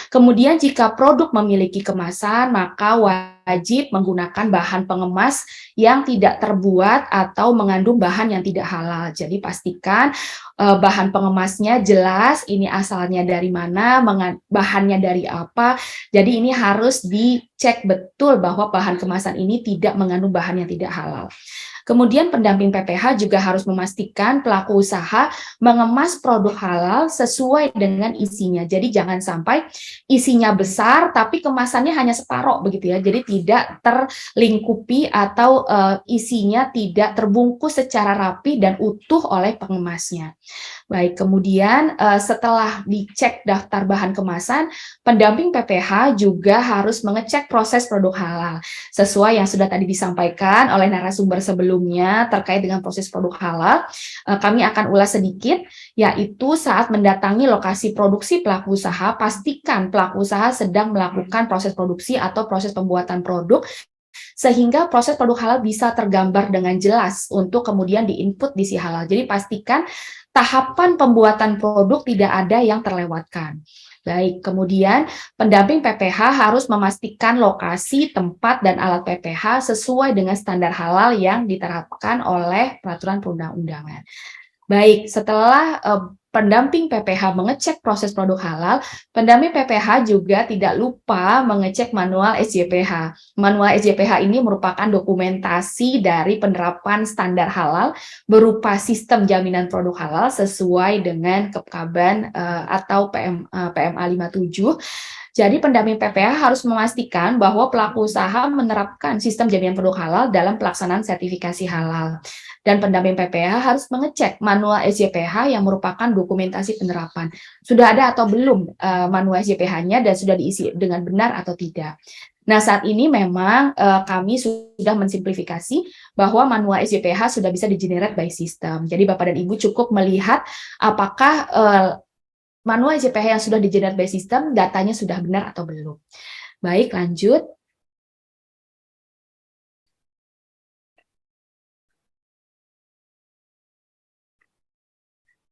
Kemudian jika produk memiliki kemasan, maka wajib menggunakan bahan pengemas yang tidak terbuat atau mengandung bahan yang tidak halal. Jadi pastikan bahan pengemasnya jelas, ini asalnya dari mana, bahannya dari apa. Jadi ini harus dicek betul bahwa bahan kemasan ini tidak mengandung bahan yang tidak halal. Kemudian pendamping PPH juga harus memastikan pelaku usaha mengemas produk halal sesuai dengan isinya. Jadi jangan sampai isinya besar tapi kemasannya hanya separoh begitu ya. Jadi tidak terlingkupi atau isinya tidak terbungkus secara rapi dan utuh oleh pengemasnya. Baik, kemudian setelah dicek daftar bahan kemasan, pendamping PPH juga harus mengecek proses produk halal. Sesuai yang sudah tadi disampaikan oleh narasumber sebelumnya terkait dengan proses produk halal, kami akan ulas sedikit, yaitu saat mendatangi lokasi produksi pelaku usaha, pastikan pelaku usaha sedang melakukan proses produksi atau proses pembuatan produk, sehingga proses produk halal bisa tergambar dengan jelas untuk kemudian diinput di si halal. Jadi pastikan tahapan pembuatan produk tidak ada yang terlewatkan. Baik, kemudian pendamping PPH harus memastikan lokasi, tempat, dan alat PPH sesuai dengan standar halal yang diterapkan oleh peraturan perundang-undangan. Baik, setelah pendamping PPH mengecek proses produk halal, pendamping PPH juga tidak lupa mengecek manual SJPH. Manual SJPH ini merupakan dokumentasi dari penerapan standar halal berupa sistem jaminan produk halal sesuai dengan Kepkaban atau PMA 57. Jadi pendamping PPH harus memastikan bahwa pelaku usaha menerapkan sistem jaminan produk halal dalam pelaksanaan sertifikasi halal. Dan pendamping PPH harus mengecek manual SJPH yang merupakan dokumentasi penerapan. Sudah ada atau belum manual SJPH-nya dan sudah diisi dengan benar atau tidak. Nah, saat ini memang kami sudah mensimplifikasi bahwa manual SJPH sudah bisa di-generate by system. Jadi Bapak dan Ibu cukup melihat apakah manual SJPH yang sudah di-generate by system datanya sudah benar atau belum. Baik, lanjut.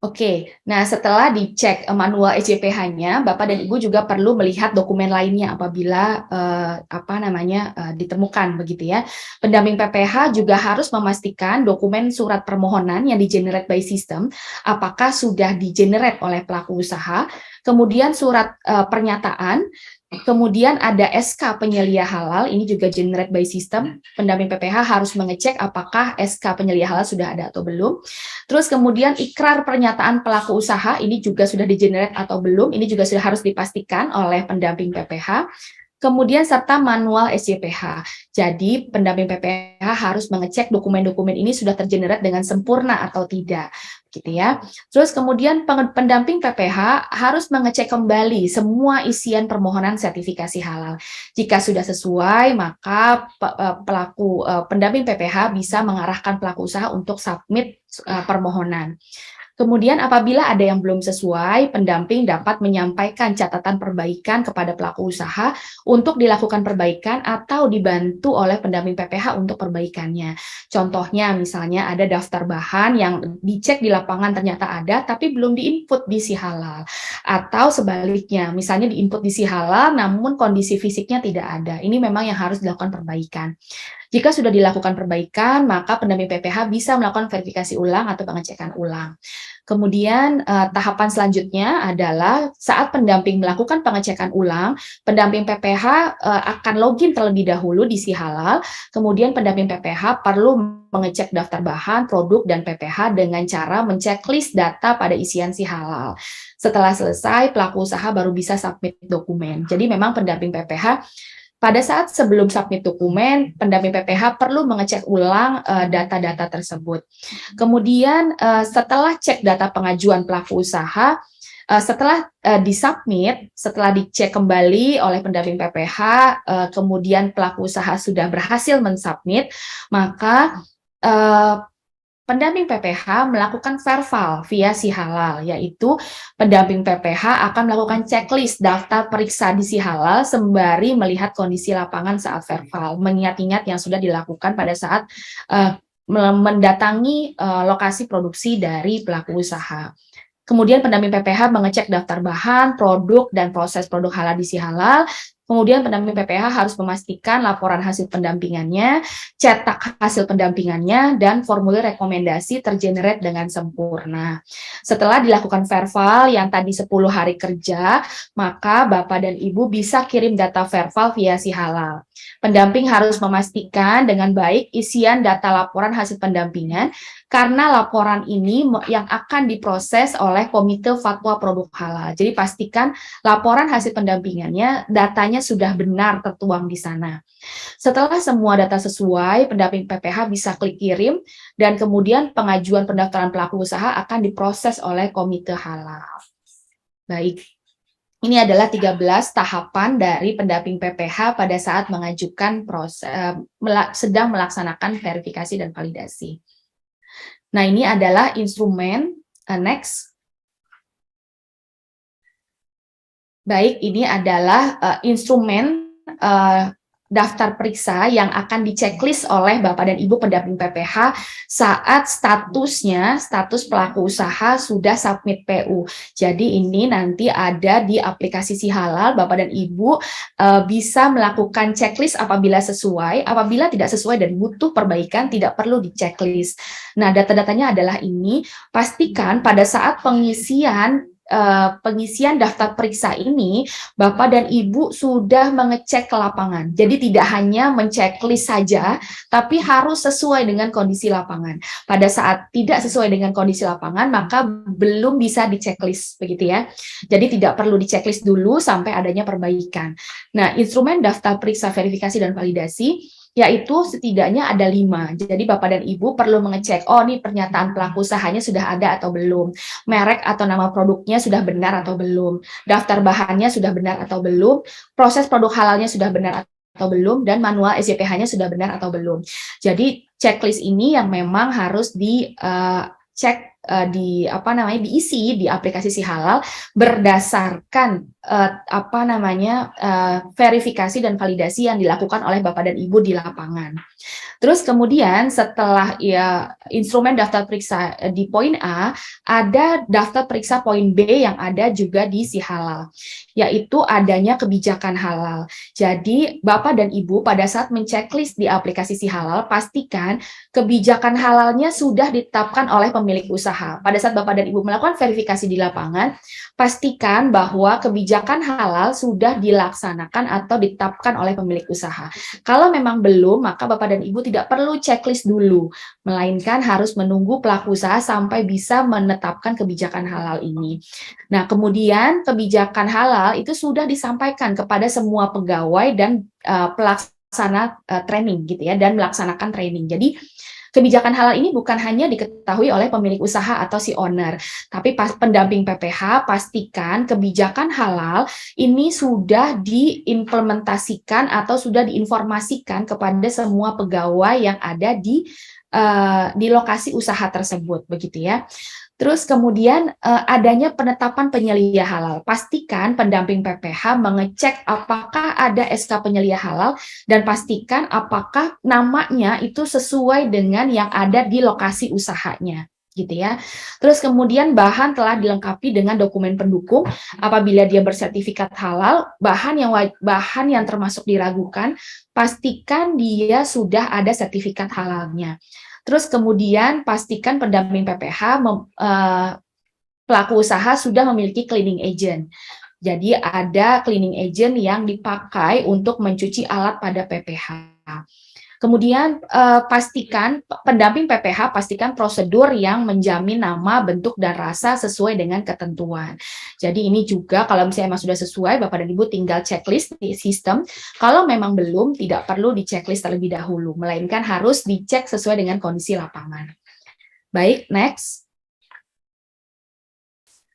Oke, nah setelah dicek manual SJPH-nya, Bapak dan Ibu juga perlu melihat dokumen lainnya apabila ditemukan begitu ya. Pendamping PPH juga harus memastikan dokumen surat permohonan yang di-generate by system apakah sudah di-generate oleh pelaku usaha. kemudian surat pernyataan, kemudian ada SK penyelia halal, ini juga generate by system. Pendamping PPH harus mengecek apakah SK penyelia halal sudah ada atau belum. Terus kemudian ikrar pernyataan pelaku usaha, ini juga sudah di-generate atau belum, ini juga sudah harus dipastikan oleh pendamping PPH. Kemudian serta manual SJPH. Jadi pendamping PPH harus mengecek dokumen-dokumen ini sudah tergenerate dengan sempurna atau tidak, gitu ya. Terus kemudian pendamping PPH harus mengecek kembali semua isian permohonan sertifikasi halal. Jika sudah sesuai, maka pendamping PPH bisa mengarahkan pelaku usaha untuk submit permohonan. Kemudian apabila ada yang belum sesuai, pendamping dapat menyampaikan catatan perbaikan kepada pelaku usaha untuk dilakukan perbaikan atau dibantu oleh pendamping PPH untuk perbaikannya. Contohnya misalnya ada daftar bahan yang dicek di lapangan ternyata ada tapi belum diinput di si halal. Atau sebaliknya, misalnya diinput di si halal namun kondisi fisiknya tidak ada. Ini memang yang harus dilakukan perbaikan. Jika sudah dilakukan perbaikan, maka pendamping PPH bisa melakukan verifikasi ulang atau pengecekan ulang. Kemudian tahapan selanjutnya adalah saat pendamping melakukan pengecekan ulang, pendamping PPH akan login terlebih dahulu di si halal, kemudian pendamping PPH perlu mengecek daftar bahan, produk, dan PPH dengan cara menceklis data pada isian si halal. Setelah selesai, pelaku usaha baru bisa submit dokumen. Jadi memang pendamping PPH pada saat sebelum submit dokumen, pendamping PPH perlu mengecek ulang data-data tersebut. Kemudian setelah cek data pengajuan pelaku usaha, setelah disubmit, setelah dicek kembali oleh pendamping PPH, kemudian pelaku usaha sudah berhasil mensubmit, maka pendamping PPH melakukan verval via si halal, yaitu pendamping PPH akan melakukan checklist daftar periksa di si halal sembari melihat kondisi lapangan saat verval, mengingat-ingat yang sudah dilakukan pada saat mendatangi lokasi produksi dari pelaku usaha. Kemudian pendamping PPH mengecek daftar bahan, produk, dan proses produk halal di si halal. Kemudian pendamping PPH harus memastikan laporan hasil pendampingannya, cetak hasil pendampingannya, dan formulir rekomendasi tergenerate dengan sempurna. Setelah dilakukan verval yang tadi 10 hari kerja, maka Bapak dan Ibu bisa kirim data verval via si halal. Pendamping harus memastikan dengan baik isian data laporan hasil pendampingan, karena laporan ini yang akan diproses oleh Komite Fatwa Produk Halal. Jadi pastikan laporan hasil pendampingannya, datanya sudah benar tertuang di sana. Setelah semua data sesuai, pendamping PPH bisa klik kirim, dan kemudian pengajuan pendaftaran pelaku usaha akan diproses oleh Komite Halal. Baik, ini adalah 13 tahapan dari pendamping PPH pada saat mengajukan sedang melaksanakan verifikasi dan validasi. Nah, ini adalah instrumen, next. Baik, ini adalah instrumen daftar periksa yang akan diceklis oleh Bapak dan Ibu pendamping PPH saat status pelaku usaha sudah submit PU. Jadi ini nanti ada di aplikasi si halal, Bapak dan Ibu bisa melakukan checklist apabila sesuai, apabila tidak sesuai dan butuh perbaikan tidak perlu diceklis. Nah, data-datanya adalah ini, pastikan pada saat pengisian daftar periksa ini, Bapak dan Ibu sudah mengecek ke lapangan. Jadi tidak hanya menceklis saja, tapi harus sesuai dengan kondisi lapangan. Pada saat tidak sesuai dengan kondisi lapangan, maka belum bisa diceklis, begitu ya. Jadi tidak perlu diceklis dulu sampai adanya perbaikan. Nah, instrumen daftar periksa verifikasi dan validasi yaitu setidaknya ada 5. Jadi Bapak dan Ibu perlu mengecek, oh ini pernyataan pelaku usahanya sudah ada atau belum, merek atau nama produknya sudah benar atau belum, daftar bahannya sudah benar atau belum, proses produk halalnya sudah benar atau belum, dan manual SJPH-nya sudah benar atau belum. Jadi checklist ini yang memang harus dicek diisi di aplikasi si halal berdasarkan verifikasi dan validasi yang dilakukan oleh Bapak dan Ibu di lapangan. Terus kemudian setelah instrumen daftar periksa di poin A, ada daftar periksa poin B yang ada juga di si halal, yaitu adanya kebijakan halal. Jadi Bapak dan Ibu pada saat menceklis di aplikasi si halal, pastikan kebijakan halalnya sudah ditetapkan oleh pemilik usaha. Pada saat Bapak dan Ibu melakukan verifikasi di lapangan, pastikan bahwa kebijakan halal sudah dilaksanakan atau ditetapkan oleh pemilik usaha. Kalau memang belum, maka Bapak dan Ibu tidak perlu checklist dulu, melainkan harus menunggu pelaku usaha sampai bisa menetapkan kebijakan halal ini. Nah, kemudian kebijakan halal itu sudah disampaikan kepada semua pegawai dan pelaksana training gitu ya, dan melaksanakan training. Jadi kebijakan halal ini bukan hanya diketahui oleh pemilik usaha atau si owner, tapi pendamping PPH pastikan kebijakan halal ini sudah diimplementasikan atau sudah diinformasikan kepada semua pegawai yang ada di lokasi usaha tersebut, begitu ya. Terus kemudian adanya penetapan penyelia halal. Pastikan pendamping PPH mengecek apakah ada SK penyelia halal dan pastikan apakah namanya itu sesuai dengan yang ada di lokasi usahanya, gitu ya. Terus kemudian bahan telah dilengkapi dengan dokumen pendukung. Apabila dia bersertifikat halal, bahan yang termasuk diragukan, pastikan dia sudah ada sertifikat halalnya. Terus kemudian pastikan pendamping PPH pelaku usaha sudah memiliki cleaning agent. Jadi ada cleaning agent yang dipakai untuk mencuci alat pada PPH. Kemudian pastikan pendamping PPH pastikan prosedur yang menjamin nama, bentuk, dan rasa sesuai dengan ketentuan. Jadi ini juga kalau misalnya memang sudah sesuai, Bapak dan Ibu tinggal checklist di sistem. Kalau memang belum, tidak perlu di checklist terlebih dahulu, melainkan harus dicek sesuai dengan kondisi lapangan. Baik, next.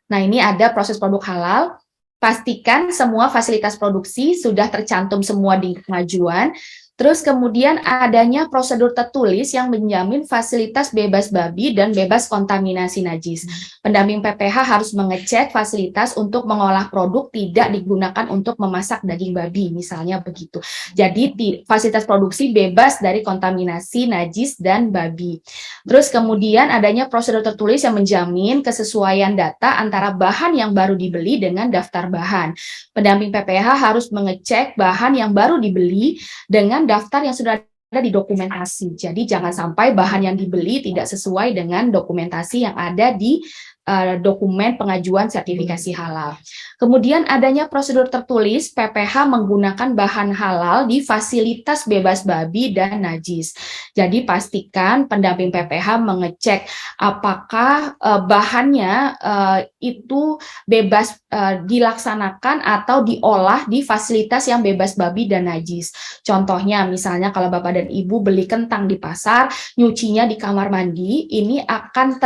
Nah, ini ada proses produk halal. Pastikan semua fasilitas produksi sudah tercantum semua di pengajuan. Terus kemudian adanya prosedur tertulis yang menjamin fasilitas bebas babi dan bebas kontaminasi najis. Pendamping PPH harus mengecek fasilitas untuk mengolah produk tidak digunakan untuk memasak daging babi, misalnya begitu. Jadi fasilitas produksi bebas dari kontaminasi najis dan babi. Terus kemudian adanya prosedur tertulis yang menjamin kesesuaian data antara bahan yang baru dibeli dengan daftar bahan. Pendamping PPH harus mengecek bahan yang baru dibeli dengan daftar yang sudah ada di dokumentasi. Jadi jangan sampai bahan yang dibeli tidak sesuai dengan dokumentasi yang ada di dokumen pengajuan sertifikasi halal. Kemudian adanya prosedur tertulis PPH menggunakan bahan halal di fasilitas bebas babi dan najis. Jadi pastikan pendamping PPH mengecek apakah bahannya itu bebas dilaksanakan atau diolah di fasilitas yang bebas babi dan najis. Contohnya misalnya kalau Bapak dan Ibu beli kentang di pasar, nyucinya di kamar mandi, ini akan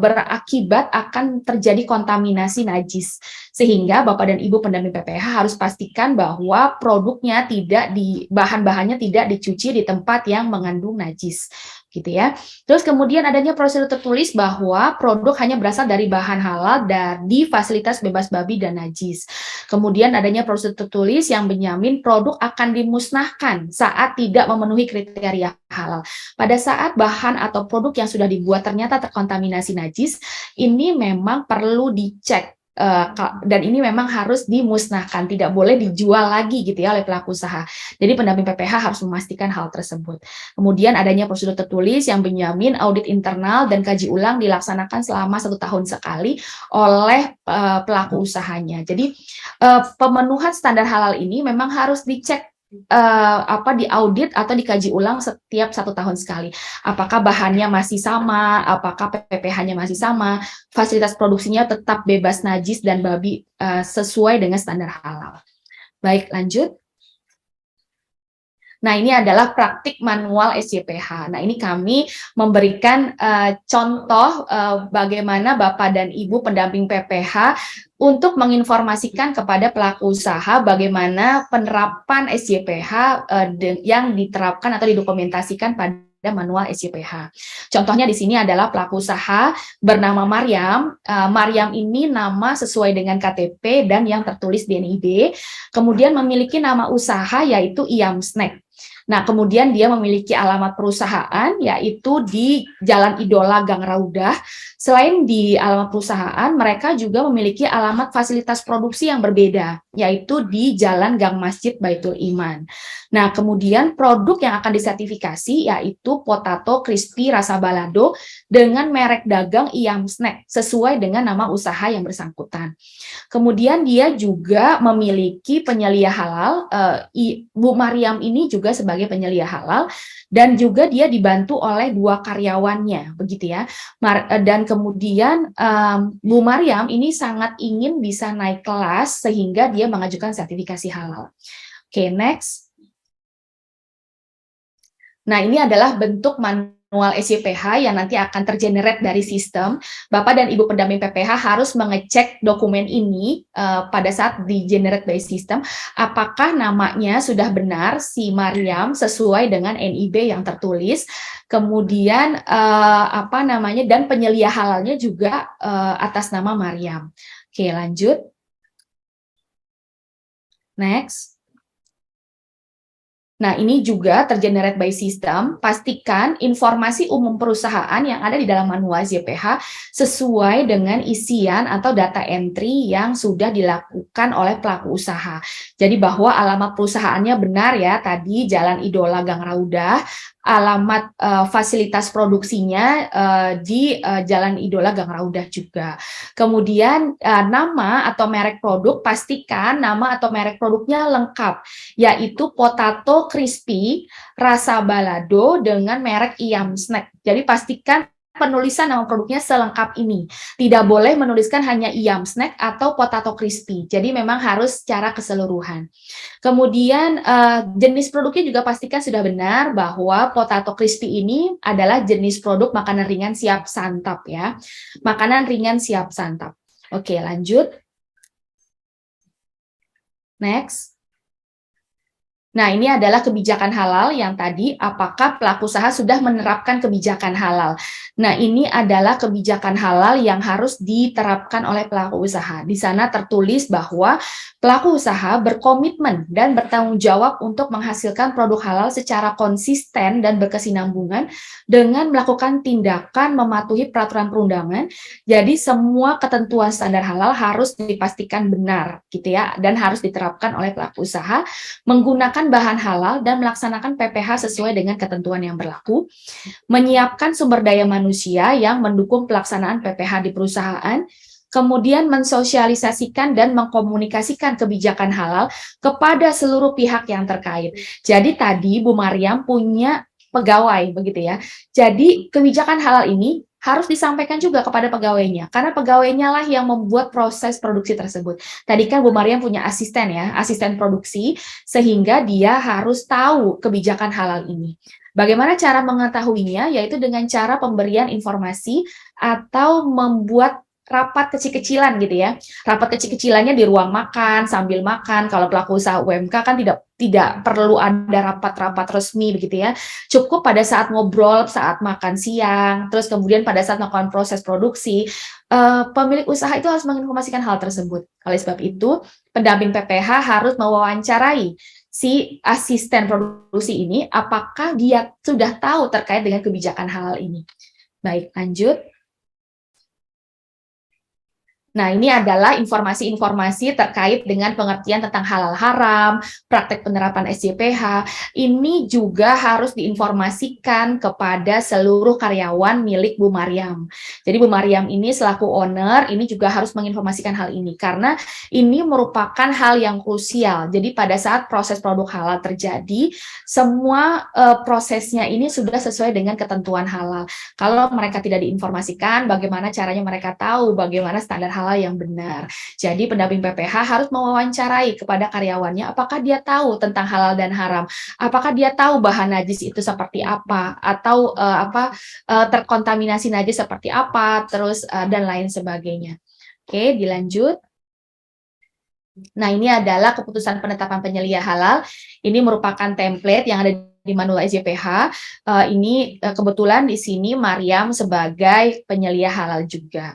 berakibat akan terjadi kontaminasi najis. Sehingga Bapak dan Ibu pendamping PPH harus pastikan bahwa produknya bahan-bahannya tidak dicuci di tempat yang mengandung najis, gitu ya. Terus kemudian adanya prosedur tertulis bahwa produk hanya berasal dari bahan halal di fasilitas bebas babi dan najis. Kemudian adanya prosedur tertulis yang menjamin produk akan dimusnahkan saat tidak memenuhi kriteria halal. Pada saat bahan atau produk yang sudah dibuat ternyata terkontaminasi najis, ini memang perlu dicek. Dan ini memang harus dimusnahkan, tidak boleh dijual lagi gitu ya oleh pelaku usaha. Jadi pendamping PPH harus memastikan hal tersebut. Kemudian adanya prosedur tertulis yang menjamin audit internal dan kaji ulang dilaksanakan selama 1 tahun sekali oleh pelaku usahanya. Jadi pemenuhan standar halal ini memang harus dicek diaudit atau dikaji ulang setiap 1 tahun sekali. Apakah bahannya masih sama, apakah PPH-nya masih sama, fasilitas produksinya tetap bebas najis dan babi sesuai dengan standar halal. Baik, lanjut. Nah, ini adalah praktik manual SJPH. Nah, ini kami memberikan contoh bagaimana Bapak dan Ibu pendamping PPH untuk menginformasikan kepada pelaku usaha bagaimana penerapan SJPH yang diterapkan atau didokumentasikan pada manual SJPH. Contohnya di sini adalah pelaku usaha bernama Maryam. Maryam ini nama sesuai dengan KTP dan yang tertulis di NIB. Kemudian memiliki nama usaha yaitu Iam Snack. Nah, kemudian dia memiliki alamat perusahaan yaitu di Jalan Idola Gang Raudah. Selain di alamat perusahaan, mereka juga memiliki alamat fasilitas produksi yang berbeda, yaitu di Jalan Gang Masjid Baitul Iman. Nah, kemudian produk yang akan disertifikasi yaitu potato crispy rasa balado dengan merek dagang Iam Snack sesuai dengan nama usaha yang bersangkutan. Kemudian dia juga memiliki penyelia halal. Bu Maryam ini juga sebagai penyelia halal dan juga dia dibantu oleh 2 karyawannya, begitu ya. Dan kemudian Bu Maryam ini sangat ingin bisa naik kelas sehingga dia mengajukan sertifikasi halal. Oke, next. Nah, ini adalah bentuk manual SJPH yang nanti akan tergenerate dari sistem. Bapak dan Ibu pendamping PPH harus mengecek dokumen ini pada saat di-generate by system, apakah namanya sudah benar si Maryam sesuai dengan NIB yang tertulis, kemudian dan penyelia halalnya juga atas nama Maryam. Oke, lanjut. Next. Nah, ini juga tergenerate by system. Pastikan informasi umum perusahaan yang ada di dalam manual SJPH sesuai dengan isian atau data entry yang sudah dilakukan oleh pelaku usaha. Jadi bahwa alamat perusahaannya benar ya, tadi Jalan Idola Gang Raudah, alamat fasilitas produksinya di Jalan Idola Gang Raudah juga. Kemudian nama atau merek produk, pastikan nama atau merek produknya lengkap, yaitu potato crispy rasa balado dengan merek Iam Snack. Jadi pastikan penulisan nama produknya selengkap ini. Tidak boleh menuliskan hanya Iam Snack atau potato crispy. Jadi memang harus secara keseluruhan. Kemudian jenis produknya juga pastikan sudah benar bahwa potato crispy ini adalah jenis produk makanan ringan siap santap ya. Makanan ringan siap santap. Oke, lanjut. Next. Nah, ini adalah kebijakan halal yang tadi, apakah pelaku usaha sudah menerapkan kebijakan halal. Nah, ini adalah kebijakan halal yang harus diterapkan oleh pelaku usaha. Di sana tertulis bahwa pelaku usaha berkomitmen dan bertanggung jawab untuk menghasilkan produk halal secara konsisten dan berkesinambungan dengan melakukan tindakan mematuhi peraturan perundangan. Jadi, semua ketentuan standar halal harus dipastikan benar, gitu ya, dan harus diterapkan oleh pelaku usaha menggunakan bahan halal dan melaksanakan PPH sesuai dengan ketentuan yang berlaku, menyiapkan sumber daya manusia yang mendukung pelaksanaan PPH di perusahaan, kemudian mensosialisasikan dan mengkomunikasikan kebijakan halal kepada seluruh pihak yang terkait. Jadi tadi Bu Maryam punya pegawai, begitu ya. Jadi kebijakan halal ini harus disampaikan juga kepada pegawainya, karena pegawainya lah yang membuat proses produksi tersebut. Tadi kan Bu Maryam punya asisten ya, asisten produksi, sehingga dia harus tahu kebijakan halal ini. Bagaimana cara mengetahuinya? Yaitu dengan cara pemberian informasi atau membuat rapat kecil-kecilan gitu ya. Rapat kecil-kecilannya di ruang makan, sambil makan. Kalau pelaku usaha UMK kan tidak perlu ada rapat-rapat resmi begitu ya. Cukup pada saat ngobrol, saat makan siang, terus kemudian pada saat melakukan proses produksi, pemilik usaha itu harus menginformasikan hal tersebut. Oleh sebab itu, pendamping PPH harus mewawancarai si asisten produksi ini apakah dia sudah tahu terkait dengan kebijakan halal ini. Baik, lanjut. Nah, ini adalah informasi-informasi terkait dengan pengertian tentang halal haram, praktek penerapan SJPH. Ini juga harus diinformasikan kepada seluruh karyawan milik Bu Maryam. Jadi Bu Maryam ini selaku owner, ini juga harus menginformasikan hal ini, karena ini merupakan hal yang krusial. Jadi pada saat proses produk halal terjadi, semua prosesnya ini sudah sesuai dengan ketentuan halal. Kalau mereka tidak diinformasikan, bagaimana caranya mereka tahu bagaimana standar halal yang benar. Jadi pendamping PPH harus mewawancarai kepada karyawannya apakah dia tahu tentang halal dan haram, apakah dia tahu bahan najis itu seperti apa, atau terkontaminasi najis seperti apa, terus dan lain sebagainya. Oke, dilanjut. Nah, ini adalah keputusan penetapan penyelia halal. Ini merupakan template yang ada di manual SJPH. Ini kebetulan di sini Mariam sebagai penyelia halal juga.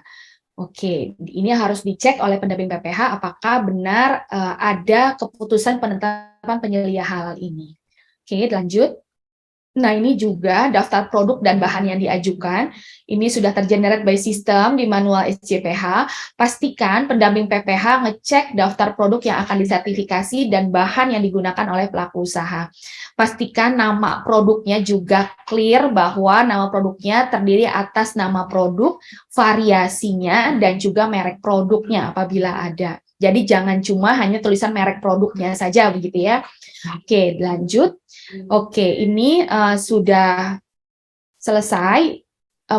Oke, ini harus dicek oleh pendamping PPH apakah benar ada keputusan penetapan penyelia halal ini. Oke, lanjut. Nah, ini juga daftar produk dan bahan yang diajukan. Ini sudah tergenerate by system di manual SJPH. Pastikan pendamping PPH ngecek daftar produk yang akan disertifikasi dan bahan yang digunakan oleh pelaku usaha. Pastikan nama produknya juga clear bahwa nama produknya terdiri atas nama produk, variasinya, dan juga merek produknya apabila ada. Jadi jangan cuma hanya tulisan merek produknya saja begitu ya. Oke, lanjut. Oke, ini sudah selesai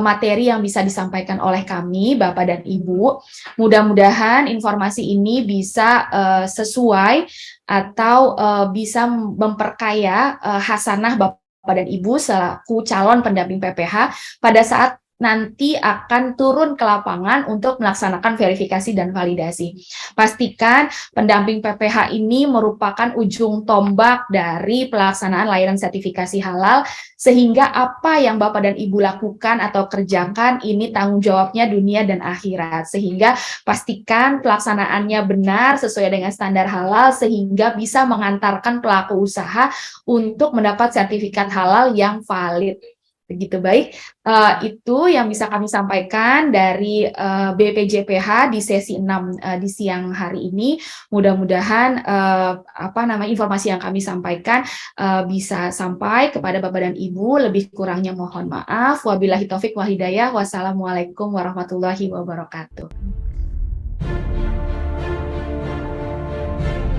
materi yang bisa disampaikan oleh kami, Bapak dan Ibu. Mudah-mudahan informasi ini bisa sesuai atau bisa memperkaya hasanah Bapak dan Ibu selaku calon pendamping PPH pada saat nanti akan turun ke lapangan untuk melaksanakan verifikasi dan validasi. Pastikan pendamping PPH ini merupakan ujung tombak dari pelaksanaan layanan sertifikasi halal, sehingga apa yang Bapak dan Ibu lakukan atau kerjakan ini tanggung jawabnya dunia dan akhirat. Sehingga pastikan pelaksanaannya benar sesuai dengan standar halal sehingga bisa mengantarkan pelaku usaha untuk mendapat sertifikat halal yang valid. Begitu baik, itu yang bisa kami sampaikan dari BPJPH di sesi 6 di siang hari ini. Mudah-mudahan informasi yang kami sampaikan bisa sampai kepada Bapak dan Ibu. Lebih kurangnya mohon maaf. Wabillahi taufik wal hidayah. Wassalamualaikum warahmatullahi wabarakatuh.